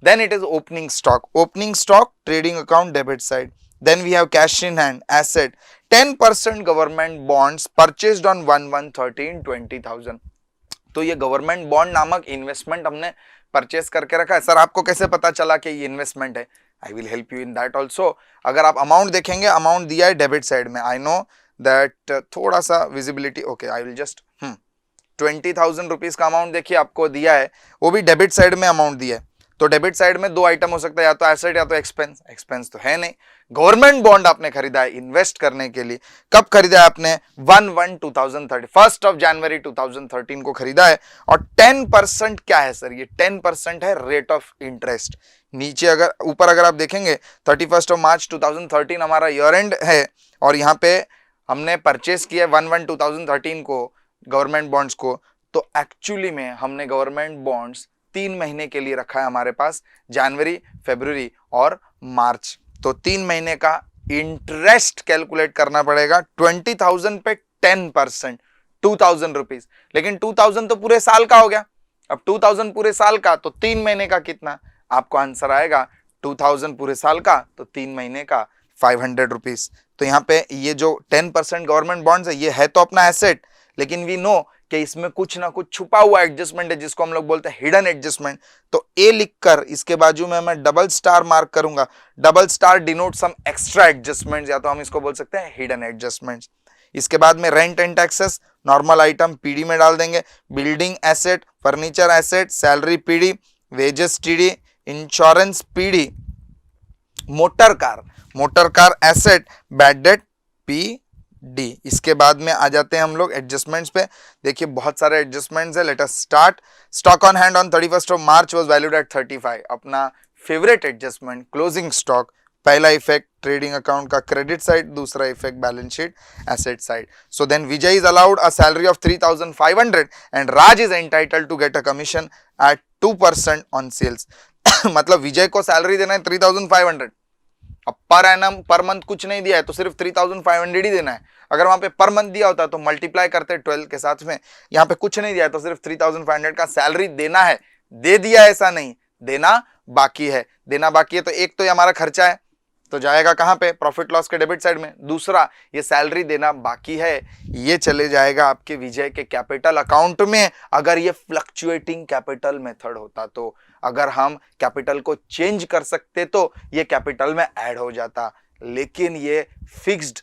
Then it is opening stock. Opening stock trading account debit side. Then we have cash in hand asset 10% government bonds purchased on 1/1/13 20,000. तो ये government bond नामक investment हमने purchase करके रखा है. सर आपको कैसे पता चला कि ये इन्वेस्टमेंट है? I will help you in that also. अगर आप अमाउंट देखेंगे, अमाउंट दिया है डेबिट साइड में. आई नो दैट थोड़ा सा visibility, okay I will just 20,000 rupees का अमाउंट देखिए आपको दिया है, वो भी डेबिट साइड में अमाउंट दिया है. तो डेबिट साइड में दो आइटम हो सकता है, या तो एसेट या तो एक्सपेंस. एक्सपेंस तो है नहीं. गवर्नमेंट बॉन्ड आपने खरीदा है इन्वेस्ट करने के लिए. कब खरीदा है आपने? 1/1/2013, 1 जनवरी 2013 को खरीदा है. और 10% क्या है सर? ये 10% है रेट ऑफ इंटरेस्ट. नीचे अगर ऊपर अगर आप देखेंगे 31 मार्च 2013 हमारा ईयर एंड है, और यहाँ पे हमने परचेस किया 1/1/2013 को गवर्नमेंट बॉन्ड्स को. तो एक्चुअली में हमने गवर्नमेंट बॉन्ड्स 3 महीने के लिए रखा है हमारे पास, जनवरी, फरवरी और मार्च. तो 3 महीने का इंटरेस्ट कैलकुलेट करना पड़ेगा. 20,000 पे 10%, 2,000 रुपीज. लेकिन 2,000 तो पूरे साल का हो गया. अब 2,000 पूरे साल का, तो 3 महीने का कितना? आपको आंसर आएगा 2,000 पूरे साल का, तो 3 महीने का 500 रुपीज. तो यहाँ पे ये जो 10% गवर्नमेंट बॉन्ड्स है, ये है तो अपना एसेट, लेकिन वी नो कि इसमें कुछ ना कुछ छुपा हुआ एडजस्टमेंट है जिसको हम लोग बोलते हैं हिडन एडजस्टमेंट, तो ए लिखकर इसके बाजू में मैं डबल स्टार मार्क करूंगा। Double star denote some extra adjustment, या तो हम इसको बोल सकते हैं हिडन एडजस्टमेंट। इसके बाद में rent and taxes normal item PD में डाल देंगे, building asset, furniture asset, salary PD, wages TD, insurance PD, motor car asset, bad debt PD. इसके बाद में आ जाते हैं हम लोग एडजस्टमेंट्स पे। देखिए बहुत सारे एडजस्टमेंट्स है, let us start. Stock on hand on 31st of March was valued at 35, अपना फेवरेट एडजस्टमेंट क्लोजिंग स्टॉक। पहला इफेक्ट ट्रेडिंग अकाउंट का क्रेडिट साइड, दूसरा effect balance sheet asset side. So then Vijay is allowed a salary of 3500 and Raj is entitled to get a commission at 2% on sales. मतलब विजय को salary देना है 3500, अब per annum per month कुछ नहीं दिया है तो सिर्फ 3500 ही देना है। अगर वहां पे पर मंथ दिया होता तो मल्टीप्लाई करते 12 के साथ में। यहाँ पे कुछ नहीं दिया है तो सिर्फ 3500 का सैलरी देना है, दे दिया ऐसा नहीं, देना बाकी है। देना बाकी है तो एक तो ये हमारा खर्चा है तो जाएगा कहां पे, प्रॉफिट लॉस के डेबिट साइड में। दूसरा ये सैलरी देना बाकी है, ये चले जाएगा आपके विजय के कैपिटल अकाउंट में। अगर ये फ्लक्चुएटिंग कैपिटल मेथड होता तो, अगर हम कैपिटल को चेंज कर सकते तो ये कैपिटल में ऐड हो जाता, लेकिन ये फिक्स्ड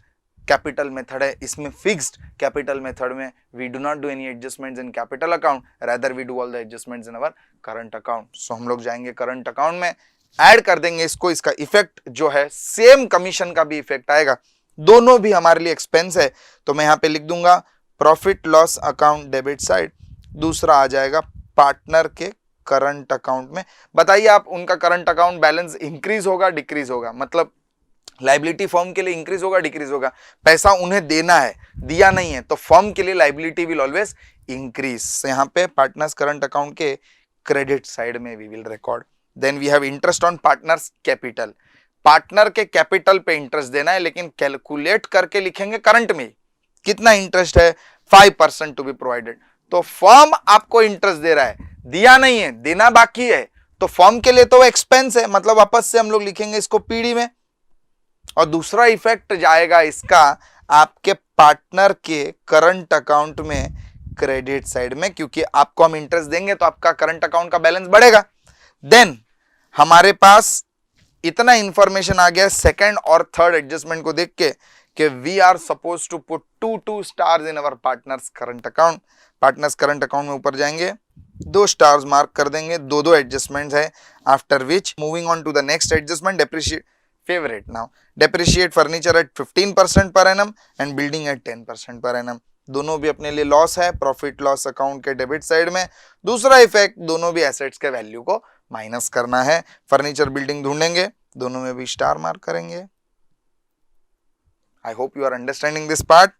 कैपिटल मेथड है। इसमें फिक्स्ड कैपिटल मेथड में we do not do any adjustments in capital account, rather we do all the adjustments in our current account. So हम लोग जाएंगे करंट अकाउंट में, ऐड कर देंगे इसको। इसका इफेक्ट जो है सेम कमीशन का भी इफेक्ट आएगा, दोनों भी हमारे लिए एक्सपेंस है। तो मैं यहां पे लिख दूंगा profit loss account debit side, दूसरा आ जाएगा पार्टनर के करंट अकाउंट में। बताइए आप, उनका करंट अकाउंट बैलेंस इंक्रीज होगा डिक्रीज होगा, मतलब लाइबिलिटी फर्म के लिए इंक्रीज होगा डिक्रीज होगा। पैसा उन्हें देना है, दिया नहीं है, तो फर्म के लिए लाइबिलिटी विल ऑलवेज इंक्रीज। यहाँ पे पार्टनर्स करंट अकाउंट के क्रेडिट साइड में we will record. Then we have interest on partners capital, partner के कैपिटल पे इंटरेस्ट देना है, लेकिन कैलकुलेट करके लिखेंगे करंट में कितना इंटरेस्ट है, 5% टू बी प्रोवाइडेड। तो फर्म आपको इंटरेस्ट दे रहा है, दिया नहीं है, देना बाकी है, तो फर्म के लिए तो एक्सपेंस है, मतलब वापस से हम लोग लिखेंगे इसको पीडी में। और दूसरा इफेक्ट जाएगा इसका आपके पार्टनर के करंट अकाउंट में क्रेडिट साइड में, क्योंकि आपको हम इंटरेस्ट देंगे तो आपका करंट अकाउंट का बैलेंस बढ़ेगा। देन हमारे पास इतना इंफॉर्मेशन आ गया सेकंड और थर्ड एडजस्टमेंट को देख के कि we are suppose to put 2 stars in our partners current account. Partners current account में ऊपर जाएंगे, 2 स्टार्स मार्क कर देंगे, 2 एडजस्टमेंट्स है। After which moving on to the next adjustment, depreciate favourite now, depreciate furniture at 15% per annum and building at 10% per annum. दोनों भी अपने लिए लॉस है, प्रॉफिट लॉस अकाउंट के डेबिट साइड में। दूसरा इफेक्ट, दोनों भी एसेट्स के वैल्यू को माइनस करना है। फर्नीचर बिल्डिंग ढूंढेंगे, दोनों में भी स्टार मार्क करेंगे। I hope you are understanding this part.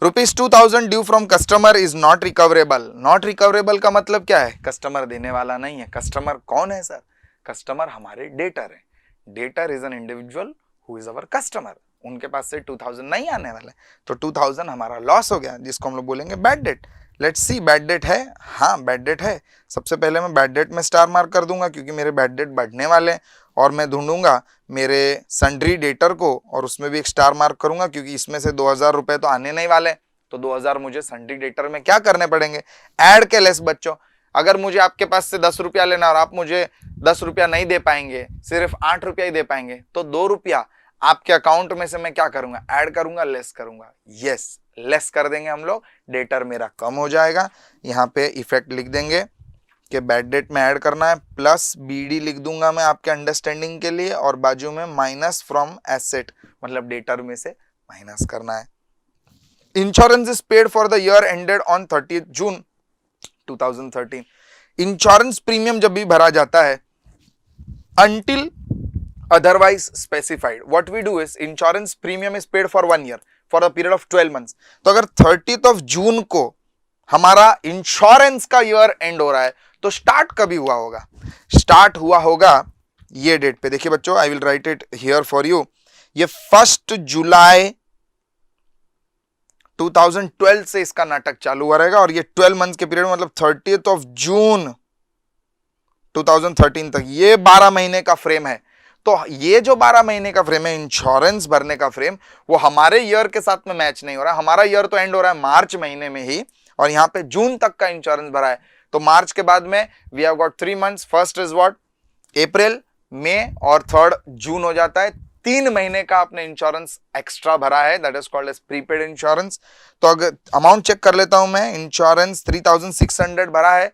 ₹2000 due from customer is not recoverable. Not recoverable का मतलब क्या है, कस्टमर देने वाला नहीं है। कस्टमर कौन है सर, कस्टमर हमारे डेटर है। Debtor is an individual who is our customer, उनके पास से 2000 नहीं आने वाला है, तो 2000 हमारा लॉस हो गया, जिसको हम लोग बोलेंगे bad debt. Let's see, bad debt है, हाँ बैड डेट है। सबसे पहले मैं बैड डेट में स्टार मार्क कर दूंगा क्योंकि मेरे बैड डेट बढ़ने वाले हैं, और मैं ढूंढूंगा मेरे सन्ड्री डेटर को और उसमें भी एक स्टार मार्क करूंगा क्योंकि इसमें से 2000 रुपए तो आने नहीं वाले, तो 2000 मुझे सन्ड्री डेटर में क्या करने पड़ेंगे, ऐड के लेस। बच्चों अगर मुझे आपके पास से 10 रुपया लेना और आप मुझे 10 रुपया नहीं दे पाएंगे, सिर्फ 8 रुपया ही दे पाएंगे, तो 2 रुपया आपके अकाउंट में से मैं क्या करूंगा, ऐड करूंगा, लेस करूंगा। यस, लेस कर देंगे हम लोग, डेटर मेरा कम हो जाएगा। यहाँ पे इफेक्ट लिख देंगे कि बैड डेट में ऐड करना है, प्लस बीडी लिख दूंगा मैं आपके अंडरस्टैंडिंग के लिए, और बाजू में माइनस फ्रॉम एसेट, मतलब डेटर में से माइनस करना है। Insurance is paid for the year ended on 30 June 2013। Insurance premium जब भी भरा जाता है until otherwise specified, what we do is insurance premium is paid for 1 year for a period of 12 months। तो अगर 30th of जून को हमारा insurance का ईयर एंड हो रहा है तो स्टार्ट कभी हुआ होगा, स्टार्ट हुआ होगा ये डेट पे। देखिए बच्चों, आई will write it here for you, ये 1 जुलाई 2012 से इसका नाटक चालू हुआ रहेगा, और ये 12 मंथ के पीरियड मतलब 30th of जून 2013 तक, ये 12 महीने का फ्रेम है। तो ये जो 12 महीने का फ्रेम है इंश्योरेंस भरने का फ्रेम, वो हमारे ईयर के साथ में मैच नहीं हो रहा। हमारा ईयर तो एंड हो रहा है मार्च महीने में ही, और यहाँ पे जून तक का इंश्योरेंस भरा है। तो मार्च के बाद में we have got 3 months, first is what, April, May और थर्ड जून हो जाता है। 3 महीने का आपने इंश्योरेंस एक्स्ट्रा भरा है, that is called as prepaid insurance. तो अगर अमाउंट चेक कर लेता हूं मैं, इंश्योरेंस 3600 भरा है,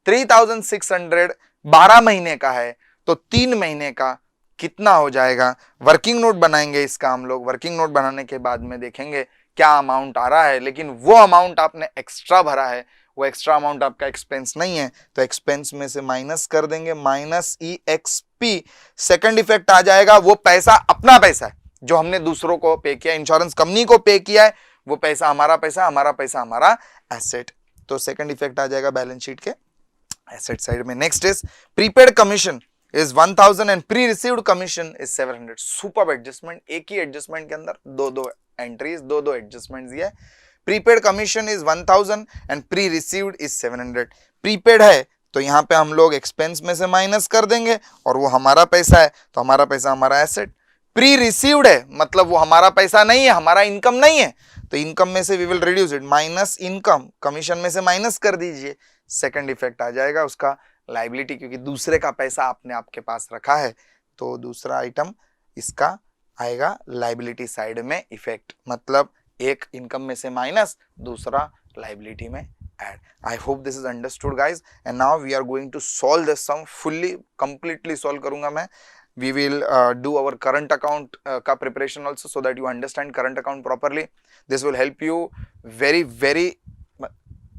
3600 12 महीने का है, तो 3 महीने का कितना हो जाएगा। वर्किंग नोट बनाएंगे इसका हम लोग, वर्किंग नोट बनाने के बाद में देखेंगे क्या अमाउंट आ रहा है। लेकिन वो अमाउंट आपने एक्स्ट्रा भरा है, वो एक्स्ट्रा अमाउंट आपका एक्सपेंस नहीं है, तो एक्सपेंस में से माइनस कर देंगे, माइनस EXP। सेकंड इफेक्ट आ जाएगा, वो पैसा अपना पैसा है जो हमने दूसरों को पे किया, इंश्योरेंस कंपनी को पे किया है, वो पैसा हमारा पैसा, हमारा पैसा हमारा एसेट। तो सेकंड इफेक्ट आ जाएगा बैलेंस शीट के एसेट साइड में। Next is prepaid commission is 1000 and pre-received commission is 700। Super adjustment, एक ही एडजस्टमेंट के अंदर दो एंट्रीज, दो एडजस्टमेंट दिया है। Prepaid commission is 1000 and pre received is 700। Prepaid है तो यहाँ पे हम लोग एक्सपेंस में से माइनस कर देंगे, और वो हमारा पैसा है तो हमारा पैसा हमारा एसेट। प्री रिसीव्ड है मतलब वो हमारा पैसा नहीं है, हमारा इनकम नहीं है, तो इनकम में से we will reduce it, minus income, commission में से माइनस कर दीजिए। सेकंड इफेक्ट आ जाएगा उसका लाइबिलिटी, क्योंकि दूसरे का पैसा आपने आपके पास रखा है, तो दूसरा आइटम इसका आएगा लाइबिलिटी साइड में इफेक्ट, मतलब एक इनकम में से माइनस, दूसरा लाइबिलिटी में add. I hope this is understood guys, and now we are going to solve this sum fully, completely solve करूंगा मैं। We will do our current account का preparation also, so that you understand current account properly. This will help you very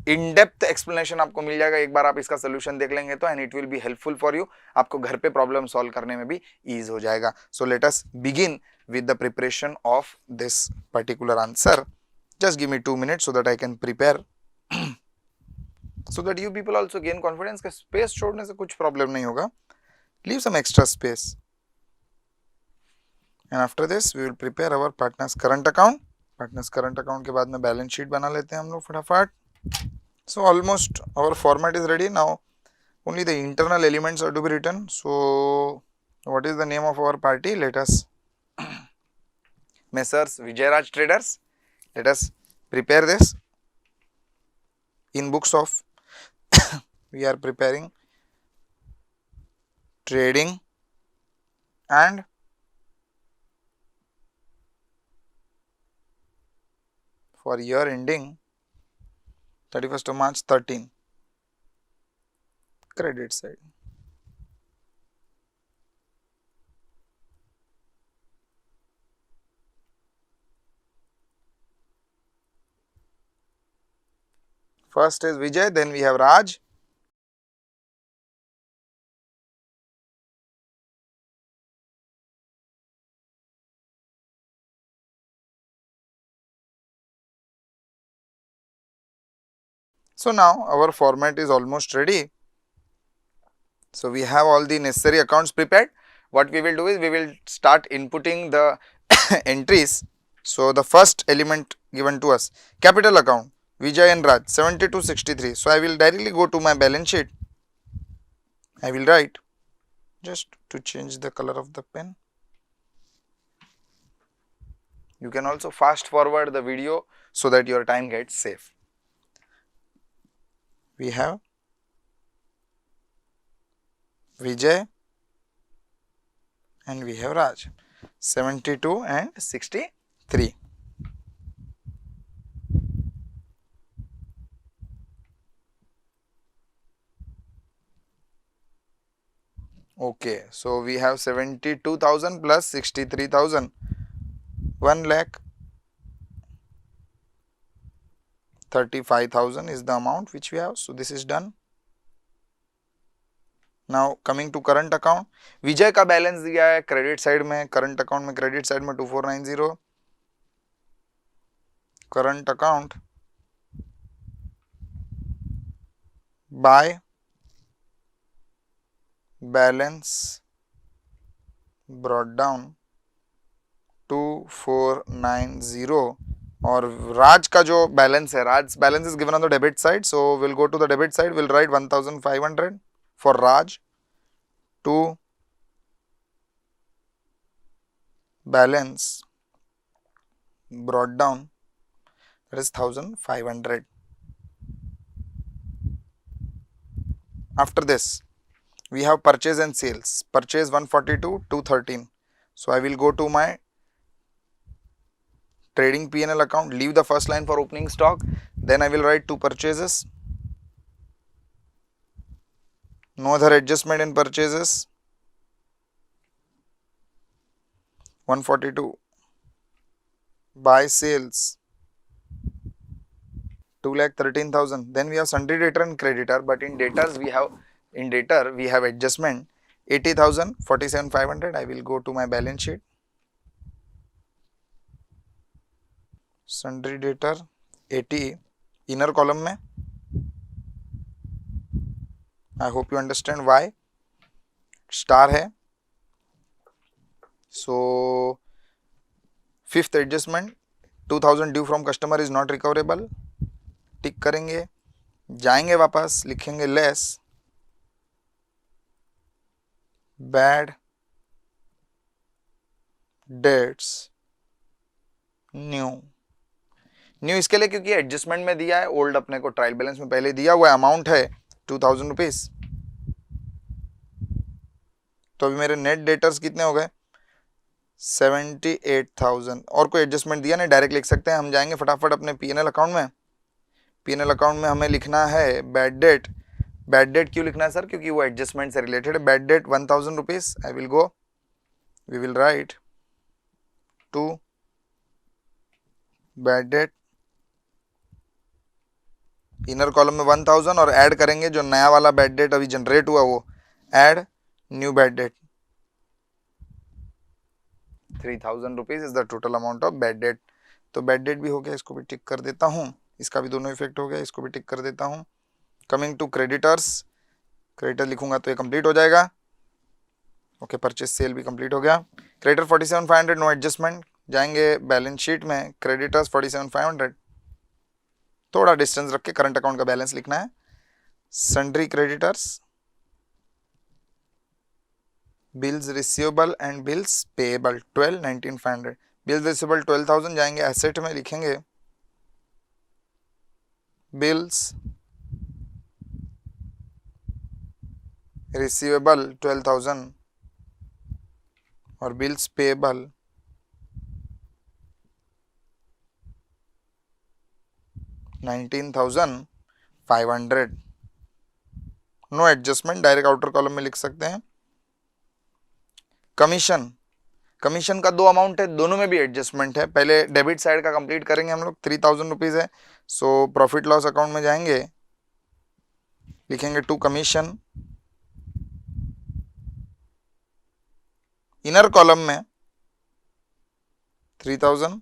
in depth explanation आपको मिल जाएगा, एक बार आप इसका solution देख लेंगे तो, and it will be helpful for you, आपको घर पे प्रॉब्लम सॉल्व करने में भी ईज हो जाएगा। So let us begin with the preparation of this particular answer. Just give me 2 minutes so that I can prepare so that you people also gain confidence कि space छोड़ने से कुछ problem नहीं होगा। Leave some extra space, and after this we will prepare our partners current account. Partners current account के बाद में balance sheet बना लेते हैं हम लोग फटाफट। So almost our format is ready now, only the internal elements are to be written. So what is the name of our party? Let us Messrs Vijay Raj Traders, let us prepare this in books of we are preparing trading and for year ending 31st of March 13, credit side. First is Vijay, then we have Raj. So now our format is almost ready. So we have all the necessary accounts prepared. What we will do is we will start inputting the entries. So the first element given to us, capital account, Vijay and Raj, 7263. So I will directly go to my balance sheet. I will write, just to change the color of the pen. You can also fast forward the video so that your time gets safe. We have Vijay and we have Raj, 72 and 63. Okay, so we have 72,000 plus 63,000, 1,35,000 is the amount which we have. So this is done. Now coming to current account, विजय का balance दिया है credit side में, current account में credit side में 2490, current account by balance brought down 2490, और राज का जो balance है, Raj balance is given on the debit side, so will go to the debit side, will write 1500 for Raj to balance brought down, that is 1500. After this we have purchase and sales. Purchase 142, 213. So I will go to my trading P&L account, leave the first line for opening stock, then I will write two purchases, no other adjustment in purchases, 142, buy sales 2,13,000. Then we have sundry debtor and creditor, but in debtors we have adjustment 80,000, 47,500. I will go to my balance sheet, sundry debtor 80 inner column में. I hope you understand why star है. So fifth adjustment 2,000 due from customer is not recoverable. टिक करेंगे, जाएंगे वापस, लिखेंगे less bad debts new इसके लिए क्योंकि adjustment में दिया है, ओल्ड अपने को ट्रायल बैलेंस में पहले दिया हुआ अमाउंट है 2,000 रुपीज. तो अभी मेरे नेट डेटर्स कितने हो गए 78,000. और कोई एडजस्टमेंट दिया नहीं, डायरेक्ट लिख सकते हैं. हम जाएंगे फटाफट अपने P&L अकाउंट में. P&L अकाउंट में हमें लिखना है बैड डेट. बैड डेट क्यों लिखना है सर, क्योंकि वो एडजस्टमेंट से रिलेटेड है. Bad debt 1,000 rupees. I will go, we will write to bad debt inner column में 1,000 और ऐड करेंगे जो नया वाला बैड डेट अभी जनरेट हुआ वो add new bad date 3,000 rupees is the total amount of bad debt. तो बैड डेट भी हो गया, इसको भी टिक कर देता हूँ. इसका भी दोनों इफेक्ट हो गया, इसको भी टिक कर देता हूँ. कमिंग टू क्रेडिटर्स, क्रेडिटर लिखूंगा तो ये कंप्लीट हो जाएगा. ओके, परचेज सेल भी कंप्लीट हो गया. Creditor 47,500 no adjustment. जाएंगे बैलेंस शीट में, क्रेडिटर्स 47,500. थोड़ा डिस्टेंस रख के करंट अकाउंट का बैलेंस लिखना है. Sundry creditors, bills receivable and bills payable 12,19,500. Bills receivable 12,000. जाएंगे एसेट में, लिखेंगे बिल्स रिसीवेबल 12,000 और bills payable 19,500. No adjustment, direct outer column में लिख सकते हैं. कमीशन का दो अमाउंट है, दोनों में भी एडजस्टमेंट है. पहले डेबिट साइड का कंप्लीट करेंगे हम लोग. 3,000 रुपीज है. सो प्रॉफिट लॉस अकाउंट में जाएंगे, लिखेंगे टू कमीशन. इनर कॉलम में 3,000.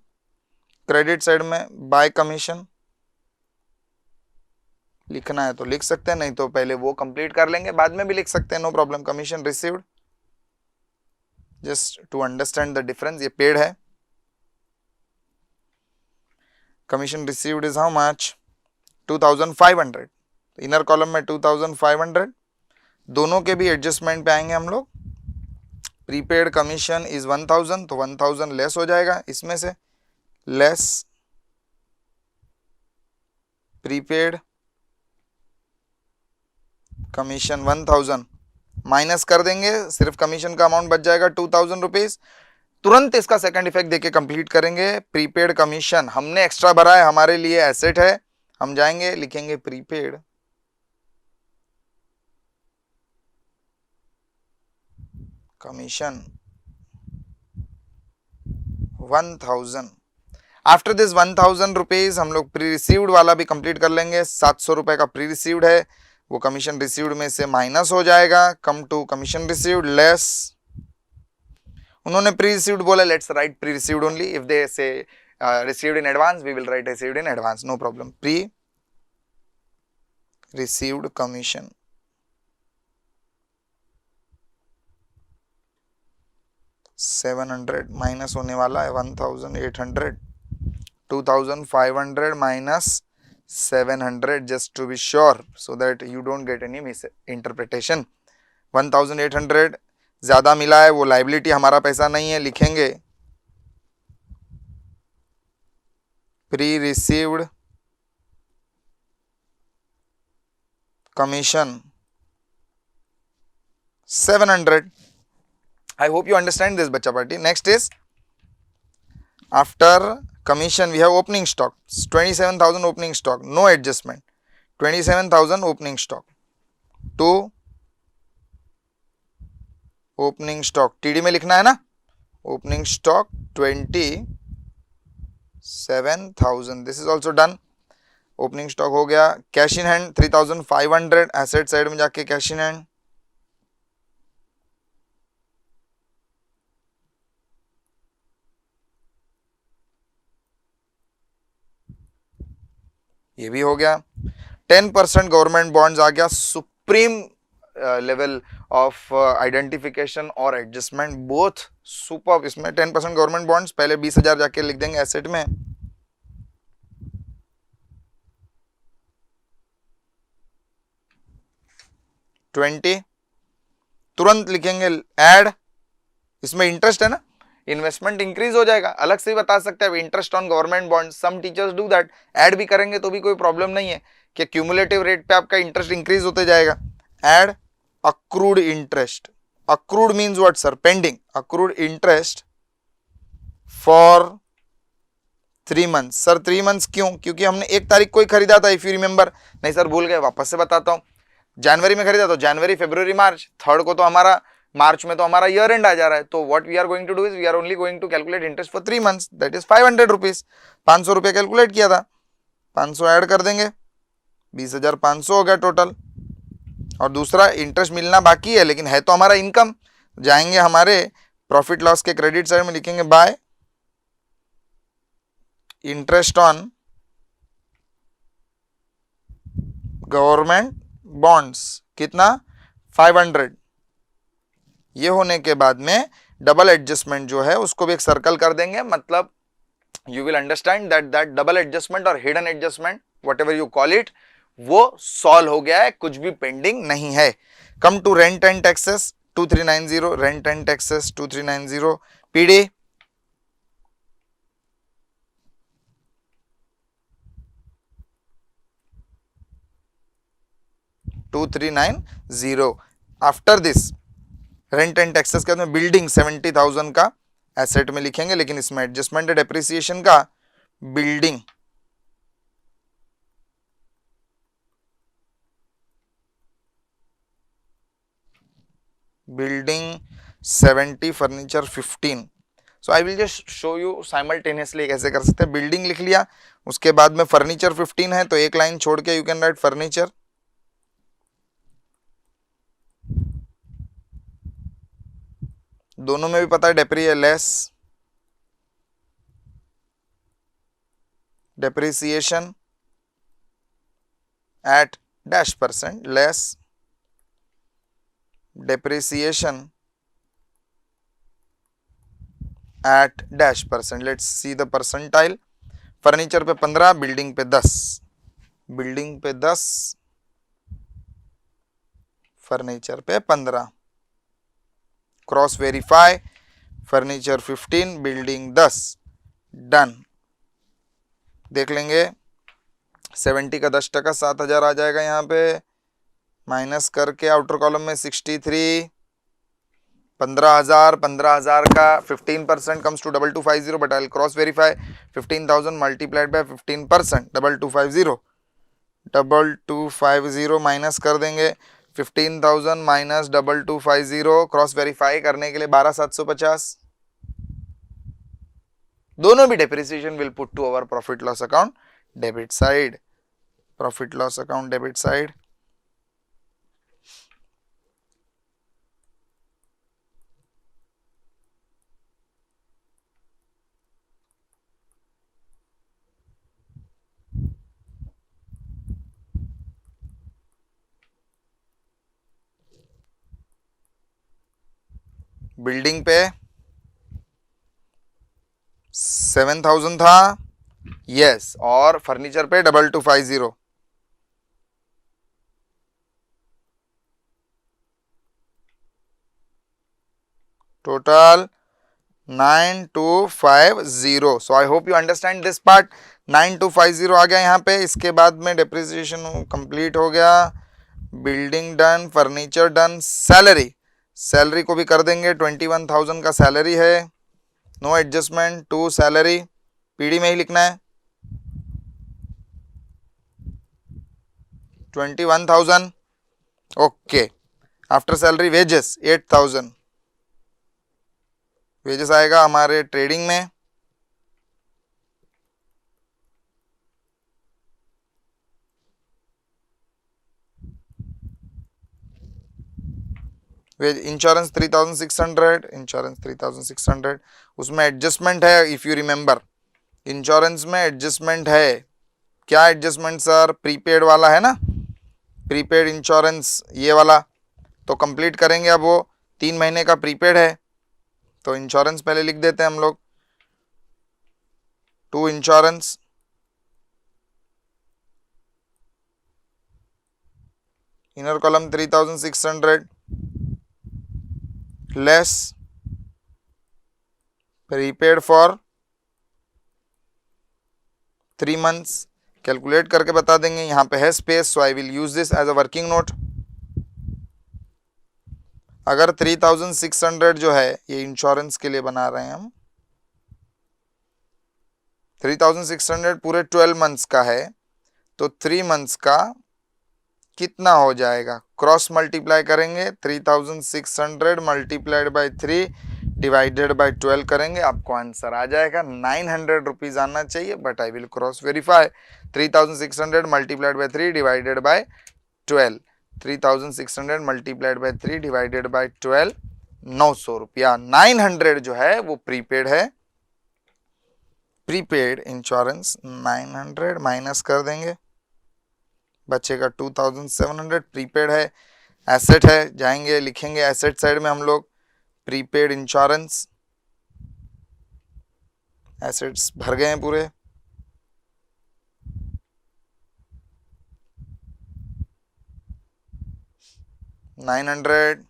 क्रेडिट साइड में बाय कमीशन लिखना है तो लिख सकते हैं, नहीं तो पहले वो कंप्लीट कर लेंगे, बाद में भी लिख सकते हैं, no problem. Commission received, just to understand the difference. ये पेड है. Commission received is how much 2,500. Inner column में 2,500. दोनों के भी एडजस्टमेंट पे आएंगे हम लोग. प्रीपेड कमीशन इज 1,000, तो 1,000 लेस हो जाएगा इसमें से. लेस प्रीपेड कमीशन 1,000 माइनस कर देंगे, सिर्फ कमीशन का अमाउंट बच जाएगा 2,000 रुपीज. तुरंत इसका सेकंड इफेक्ट देके कंप्लीट करेंगे. प्रीपेड कमीशन हमने एक्स्ट्रा भरा है, हमारे लिए एसेट है. हम जाएंगे, लिखेंगे prepaid commission 1,000. After this 1,000 rupees हम लोग प्री रिसीव्ड वाला भी कंप्लीट कर लेंगे. 700 रुपए का प्री रिसीव्ड है, वो कमीशन रिसीव्ड में से माइनस हो जाएगा. Come to commission received less. उन्होंने प्री रिसीव्ड बोला, let's write pre received only. If they say received in advance, we will write received in advance, no problem. Pre received commission 700 minus होने वाला है 1,800. 2,500 minus 700 just to be sure so that you don't get any misinterpretation. 1,800 ज्यादा मिला है, वो liability हमारा पैसा नहीं है, लिखेंगे pre received commission 700. I hope you understand this, bacha party. Next is after commission we have opening stock 27,000 opening stock, no adjustment, 27,000 opening stock to opening stock TD में लिखना है ना, opening stock 27,000. this is also done. Opening stock हो गया. Cash in hand 3,500. Asset side में जाके cash in hand ये भी हो गया. 10% गवर्नमेंट बॉन्ड्स आ गया. सुप्रीम लेवल ऑफ आइडेंटिफिकेशन और एडजस्टमेंट बोथ सुपर. इसमें 10% गवर्नमेंट बॉन्ड्स पहले 20,000 जाके लिख देंगे एसेट में. तुरंत लिखेंगे ऐड. इसमें इंटरेस्ट है ना, इन्वेस्टमेंट इंक्रीज हो जाएगा. अलग से ही बता सकते हैं interest on government bond. Some teachers do that. Add भी करेंगे तो भी कोई प्रॉब्लम नहीं है कि क्यूमुलेटिव रेट पे आपका इंटरेस्ट इंक्रीज होते जाएगा. Add accrued interest. Accrued means what sir? Pending. Accrued interest for 3 months. Sir 3 months क्यों? क्योंकि हमने 1 तारीख को ही खरीदा था. If you remember. नहीं सर भूल गए, वापस से बताता हूं. जनवरी में खरीदा तो जनवरी फरवरी मार्च. 3rd को तो हमारा मार्च में तो हमारा ईयर एंड आ जा रहा है. तो what we are going to do is we are only going to calculate interest for 3 months. That is 500 rupees. 500 रुपये कैलकुलेट किया था. 500 ऐड कर देंगे. 20,500 हो गया टोटल. और दूसरा इंटरेस्ट मिलना बाकी है लेकिन है तो हमारा इनकम. जाएंगे हमारे प्रॉफिट लॉस के क्रेडिट साइड में लिखेंगे bye interest on government bonds. कितना? 500. ये होने के बाद में डबल एडजस्टमेंट जो है उसको भी एक सर्कल कर देंगे. मतलब you will understand that double adjustment or hidden adjustment whatever you call it वो सॉल्व हो गया है. कुछ भी पेंडिंग नहीं है. Come to rent and taxes 2390. Rent and taxes 2390. PD 2390. After this rent and taxes के बाद में बिल्डिंग 70,000 का एसेट में लिखेंगे लेकिन इसमें एडजस्टमेंट है डेप्रिसिएशन का. Building building 70, furniture 15. So I will just show you simultaneously कैसे कर सकते हैं. बिल्डिंग लिख लिया, उसके बाद में फर्नीचर 15 है तो एक लाइन छोड़ के यू कैन राइट फर्नीचर. दोनों में भी पता है डेप्री है less. Depreciation eight -% less. Depreciation eight -%. Let's see the percentile. Furniture पे 15, बिल्डिंग पे 10. बिल्डिंग पे 10, फर्नीचर पे 15. Cross verify. Furniture 15, building 10. Done. देख लेंगे 70 का 10% 7,000 आ जाएगा. यहाँ पे माइनस करके आउटर कॉलम में 63. 15,000 का 15% comes to 2250. But I cross verify. 15,000 multiplied by 15%. 2250. 2250 minus कर देंगे. 15,000 माइनस 2250 क्रॉस वेरीफाई करने के लिए 12,750. दोनों भी depreciation will put to our profit loss account debit side. Profit loss account debit side. Building पे 7,000 था. यस. और फर्नीचर पे 2250. Total 9250. So I hope you understand this part. 9250 आ गया यहाँ पे. इसके बाद में डेप्रिसिएशन कंप्लीट हो गया. Building done, furniture done. Salary, salary को भी कर देंगे. 21,000 का सैलरी है. No adjustment to salary. PD में ही लिखना है. 21,000. Okay. After salary wages 8,000. Wages आएगा हमारे ट्रेडिंग में. Wage insurance 3,600. इंश्योरेंस 3,600. उसमें एडजस्टमेंट है. इफ यू रिमेंबर, इंश्योरेंस में एडजस्टमेंट है. क्या एडजस्टमेंट सर? प्रीपेड वाला है ना, प्रीपेड इंश्योरेंस ये वाला. तो कंप्लीट करेंगे. अब वो 3 महीने का प्रीपेड है, तो इंश्योरेंस पहले लिख देते हैं हम लोग. To insurance, inner column 3,600 less prepaid for 3 months. Calculate करके बता देंगे. यहाँ पे है space, so I will use this as a working note. अगर 3,600 जो है ये इंश्योरेंस के लिए बना रहे हैं हम, 3,600 पूरे 12 मंथ्स का है, तो 3 मंथ्स का कितना हो जाएगा? क्रॉस मल्टीप्लाई करेंगे. 3,600 मल्टीप्लाइड बाई 3 डिवाइडेड बाई 12 करेंगे, आपको आंसर आ जाएगा. 900 रुपीज आना चाहिए, but I will cross verify. 3,600 multiplied by 3 divided by 12. 3,600 multiplied by 3 divided by 12, 900 रुपया. 900 जो है वो प्रीपेड है. प्रीपेड इंश्योरेंस 900 माइनस कर देंगे, बचेगा 2,700. प्रीपेड है, एसेट है. जाएंगे लिखेंगे एसेट साइड में हम लोग प्रीपेड इंश्योरेंस. एसेट्स भर गए हैं पूरे. $900.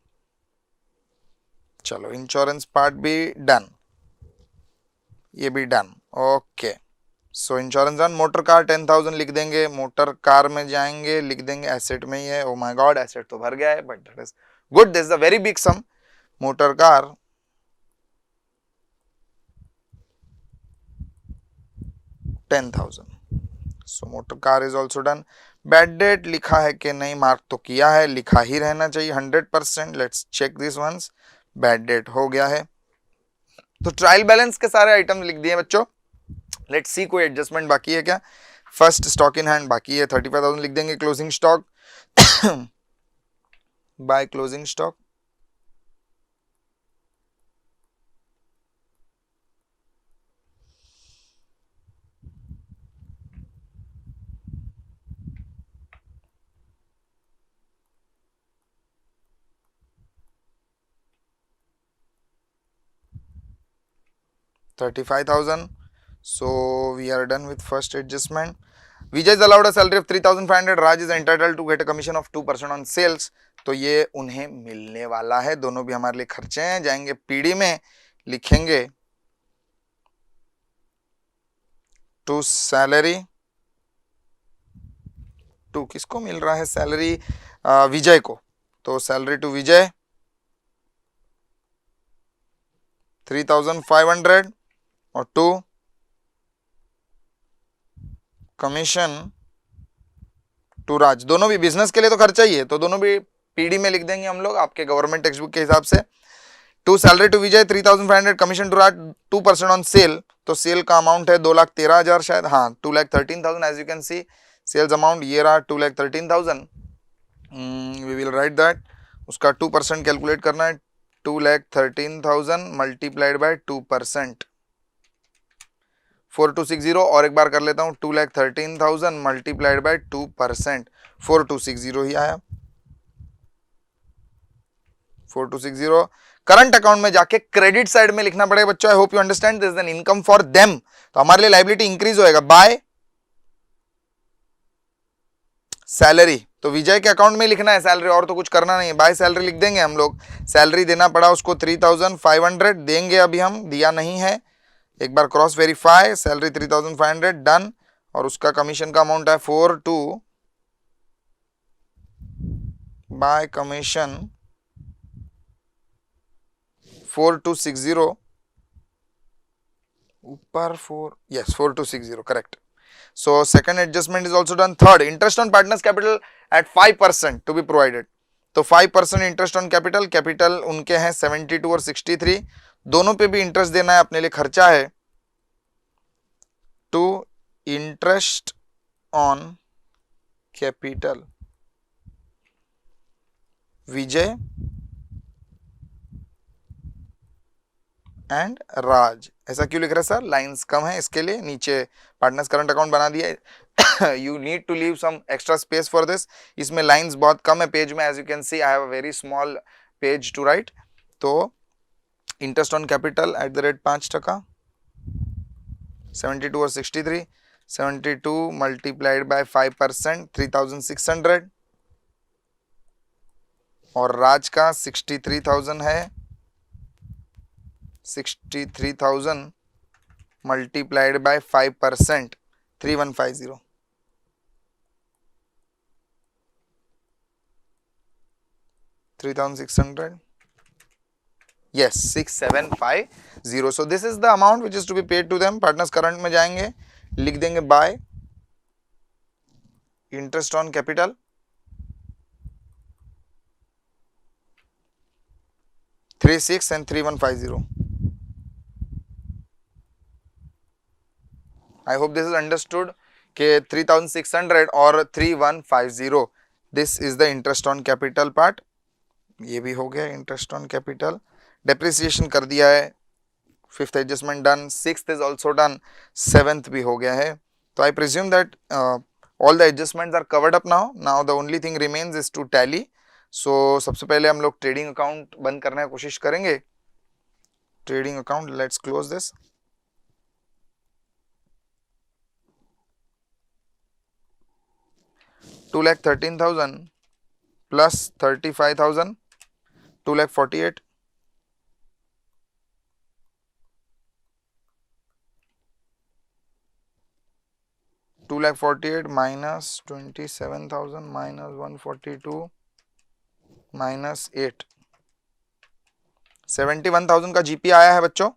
चलो इंश्योरेंस पार्ट भी डन, ये भी done. Okay. So insurance on motor car 10,000 लिख देंगे. मोटर कार में जाएंगे, लिख देंगे एसेट में ही है. ओ माय गॉड, एसेट तो भर गया है, but that is good. This is a very big sum. Motor car 10,000. So motor car is also done. Bad debt लिखा है कि नहीं? मार्क तो किया है, लिखा ही रहना चाहिए 100%. Let's check this once. Bad debt हो गया है. तो ट्रायल बैलेंस के सारे आइटम लिख दिए बच्चों. लेट्स सी कोई एडजस्टमेंट बाकी है क्या? फर्स्ट स्टॉक इन हैंड बाकी है, 35,000 लिख देंगे. Closing stock by closing stock $35,000. So we are done with first adjustment. Vijay is allowed a salary of 3,500. Raj is entitled to get a commission of 2% on sales. तो ये उन्हें मिलने वाला है. दोनों भी हमारे लिए खर्चे हैं. जाएंगे पीडी में, लिखेंगे टू सैलरी. टू किसको मिल रहा है सैलरी? विजय को. तो सैलरी टू विजय 3,500 और टू कमीशन टू राज. दोनों भी बिजनेस के लिए तो खर्चा ही है, तो दोनों भी पीडी में लिख देंगे हम लोग आपके गवर्नमेंट टेक्स्ट बुक के हिसाब से. To salary to Vijay 3,500, commission to Raj 2% on sale. तो सेल का अमाउंट है 2,13,000 शायद. हाँ, 2,13,000 as you can see. Sales amount ये रहा 2,13,000. We will write that. उसका 2% कैलकुलेट करना है. 2,13,000 मल्टीप्लाइड बाय 2%, 4260. और एक बार कर लेता हूँ. 2,13,000 मल्टीप्लाइड बाय 2%, 4260 ही आया. 4260. करंट अकाउंट में जाके क्रेडिट साइड में लिखना पड़ेगा बच्चों. आई hope you understand. This is an income for them. तो हमारे लिए लाइबिलिटी इंक्रीज होएगा बाय सैलरी, तो विजय के अकाउंट में लिखना है सैलरी, और तो कुछ करना नहीं है, बाय सैलरी लिख देंगे हम लोग। सैलरी देना पड़ा उसको 3500 देंगे, अभी हम दिया नहीं है, एक बार क्रॉस वेरीफाई, सैलरी 3500 डन, और उसका कमीशन का अमाउंट है 42 बाय कमीशन 4260 ऊपर 4, yes 4260 correct. So second adjustment is also done. Third, interest on partners capital at 5% to be provided. तो 5% इंटरेस्ट ऑन कैपिटल, कैपिटल उनके हैं 72 और 63, दोनों पे भी इंटरेस्ट देना है, अपने लिए खर्चा है। To interest on capital Vijay and Raj. ऐसा क्यों लिख रहे हैं सर, लाइंस कम है इसके लिए, नीचे पार्टनर्स करंट अकाउंट बना दिया है। You need to leave some extra space for this, इसमें लाइंस बहुत कम है पेज में, as you can see I have a very small page to write. तो interest on capital at the rate 5%, 72 और 63, 72 मल्टीप्लाइड बाय 5% 3600, और राज का 63,000 है, 63,000 multiplied by 5% 3150, 3600, yes 6750. So this is the amount which is to be paid to them. Partners current में जाएंगे, लिख देंगे by interest on capital 36 and 3150. I hope this is understood कि 3600 और 3150, this is the interest on capital part. ये भी हो गया इंटरेस्ट ऑन कैपिटल, डेप्रिसिएशन कर दिया है, fifth adjustment done, sixth is also done, seventh भी हो गया है। तो I presume that all the adjustments are covered up now. Now the only thing remains is to tally. So सबसे पहले हम लोग ट्रेडिंग अकाउंट बंद करने की कोशिश करेंगे। Trading account, let's close this. $2,13,000 plus 35,000, 2,48,000, 2,48,000 minus 27,000 minus 142 minus 8, 71,000 का जीपी आया है बच्चों।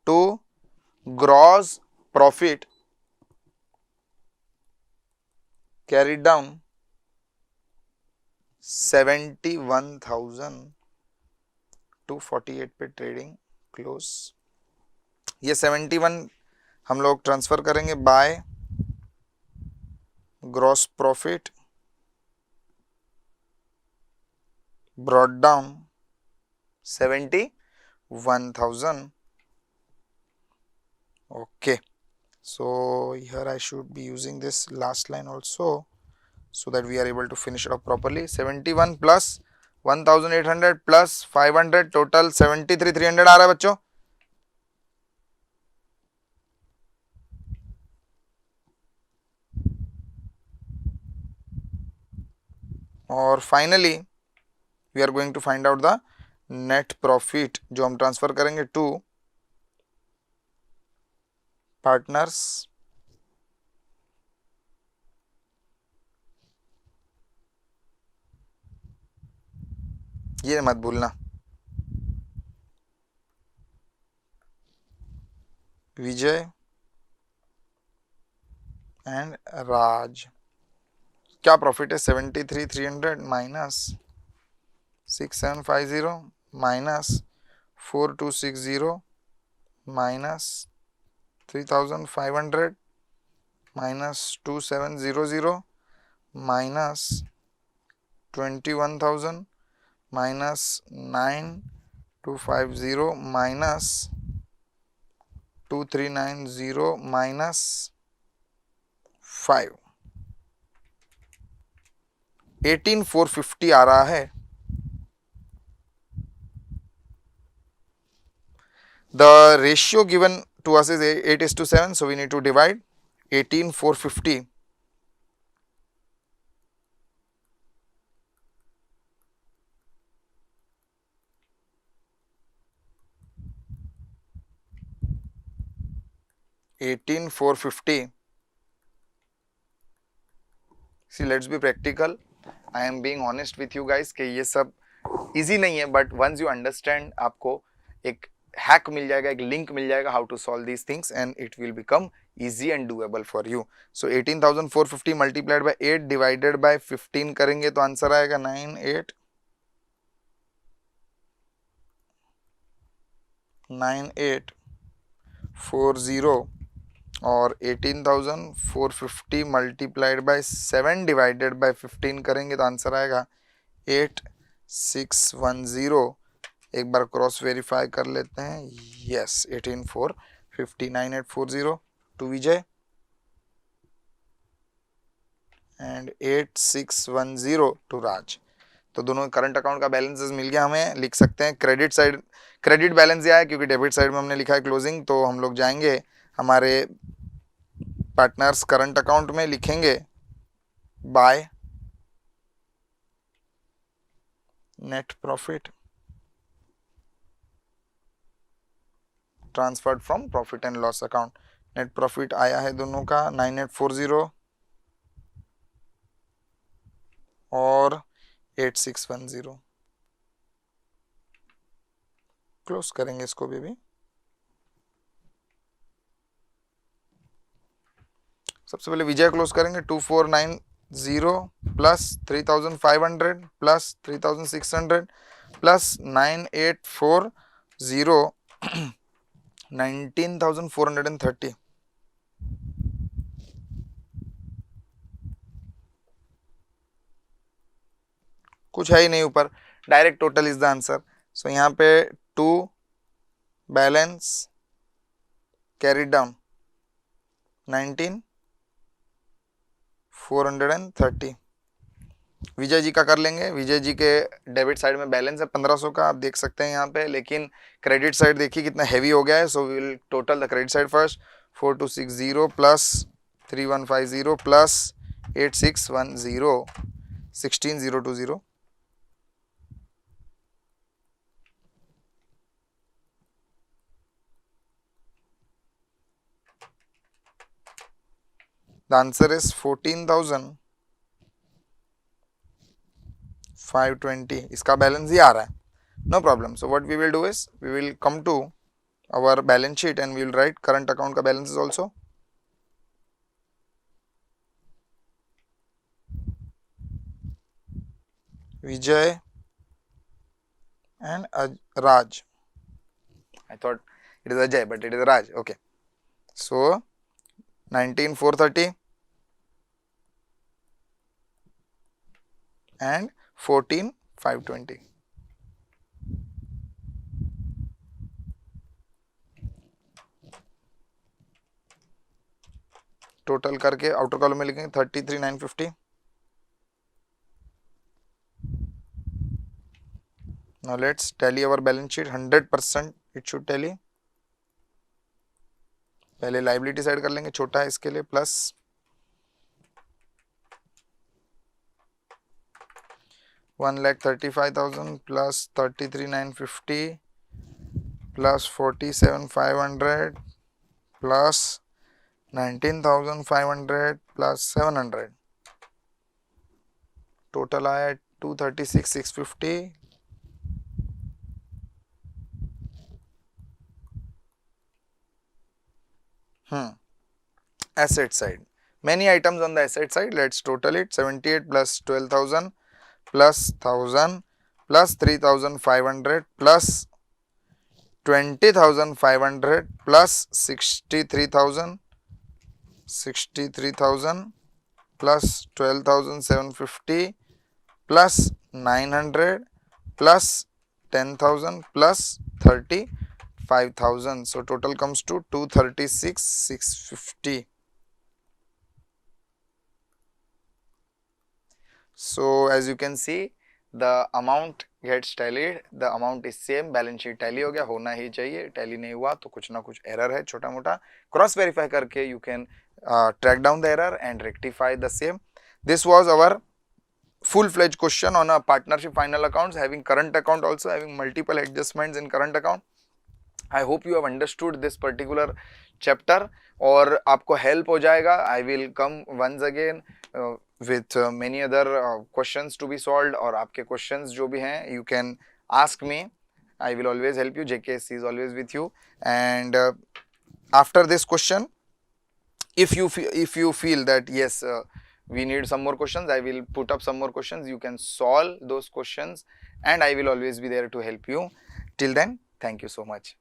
To gross profit carried down 71,000 to 48 पे ट्रेडिंग क्लोज। ये 71 हम लोग ट्रांसफर करेंगे by gross profit brought down 71,000। okay, so here I should be using this last line also so that we are able to finish it up properly. 71 plus 1,800 plus 500 total 73,300 आ रहा है बच्चों। और finally we are going to find out the net profit जो हम transfer करेंगे to partners ये मत भूलना, विजय एंड राज। क्या प्रॉफिट है, 73,300 minus 6750 minus 4260 minus 3,500 minus 2700 minus 21,000 minus 9,250 minus 2,390 minus 5, 18,450 आ रहा है। The ratio given to us is 8:7, so we need to divide 18,450 18,450. See, let's be practical. I am being honest with you guys कि ये सब easy नहीं है, but once you understand आपको एक hack मिल जाएगा, एक लिंक मिल जाएगा how to solve these things and it will become easy and doable for you. So 18,450 multiplied by 8 divided by 15 करेंगे तो आंसर आएगा 9840 और 18,450 मल्टीप्लाइड बाय 7 डिवाइडेड बाय 15 करेंगे तो आंसर आएगा 8610. एक बार क्रॉस वेरीफाई कर लेते हैं. Yes, 18,450. 9840 to Vijay and 8610 to Raj. तो दोनों करंट अकाउंट का बैलेंसेस मिल गया हमें. लिख सकते हैं क्रेडिट साइड, क्रेडिट बैलेंस यह है क्योंकि डेबिट साइड में हमने लिखा है क्लोजिंग. तो हम लोग जाएंगे हमारे पार्टनर्स करंट अकाउंट में, लिखेंगे by net profit transferred from profit and loss account. Net profit आया है दोनों का 9840 और 8610. क्लोज करेंगे इसको भी. सबसे पहले विजय क्लोज करेंगे. 2490 प्लस 3500 प्लस 3600 प्लस 9840 19,430. कुछ है ही नहीं ऊपर, direct total is the answer. So यहाँ पे 2 balance carry down 19,430. Vijay ji का कर लेंगे. विजय जी के डेबिट साइड में बैलेंस है 1500 का, आप देख सकते हैं यहाँ पे, लेकिन क्रेडिट साइड देखिए कितना हैवी हो गया है. So we will total the credit side first. 4260 plus 3150 plus 8610 16020. The answer is 14,520. इसका बैलेंस ही आ रहा है. No problem. So what we will do is we will come to our balance sheet and we will write current account का balances also. Vijay and Raj. I thought it is Ajay, but it is Raj. Okay. So 19,430 and 14,520. Total करके outer column में लिखेंगे 33,950. Now let's tally our balance sheet. 100% it should tally. पहले liability side कर लेंगे, छोटा है इसके लिए. Plus 1,35,000 plus 33,950 plus 47,500 plus 19,500 plus 700. Total आया 236,650. Asset side, many items on the asset side. Let's total it. 78 plus 12,000 plus 1,000 plus 3,500 plus 20,500 plus 63,000 plus 12,750 plus 900 plus 10,000 plus 35,000. So total comes to 236,650. So as you can see, the amount gets tallied. The amount is same. Balance sheet tally हो गया, होना ही चाहिए. Tally नहीं हुआ तो कुछ ना कुछ एरर है छोटा मोटा. क्रॉस वेरीफाई करके you can track down the error and rectify the same. This was our full-fledged question on a partnership final accounts, having current account also, having multiple adjustments in current account. I hope you have understood this particular chapter और आपको help हो जाएगा. I will come once again with many other questions to be solved, और आपके questions जो भी हैं you can ask me. I will always help you. JKSC is always with you. And after this question, if you feel that yes, we need some more questions, I will put up some more questions. You can solve those questions and I will always be there to help you. Till then, thank you so much.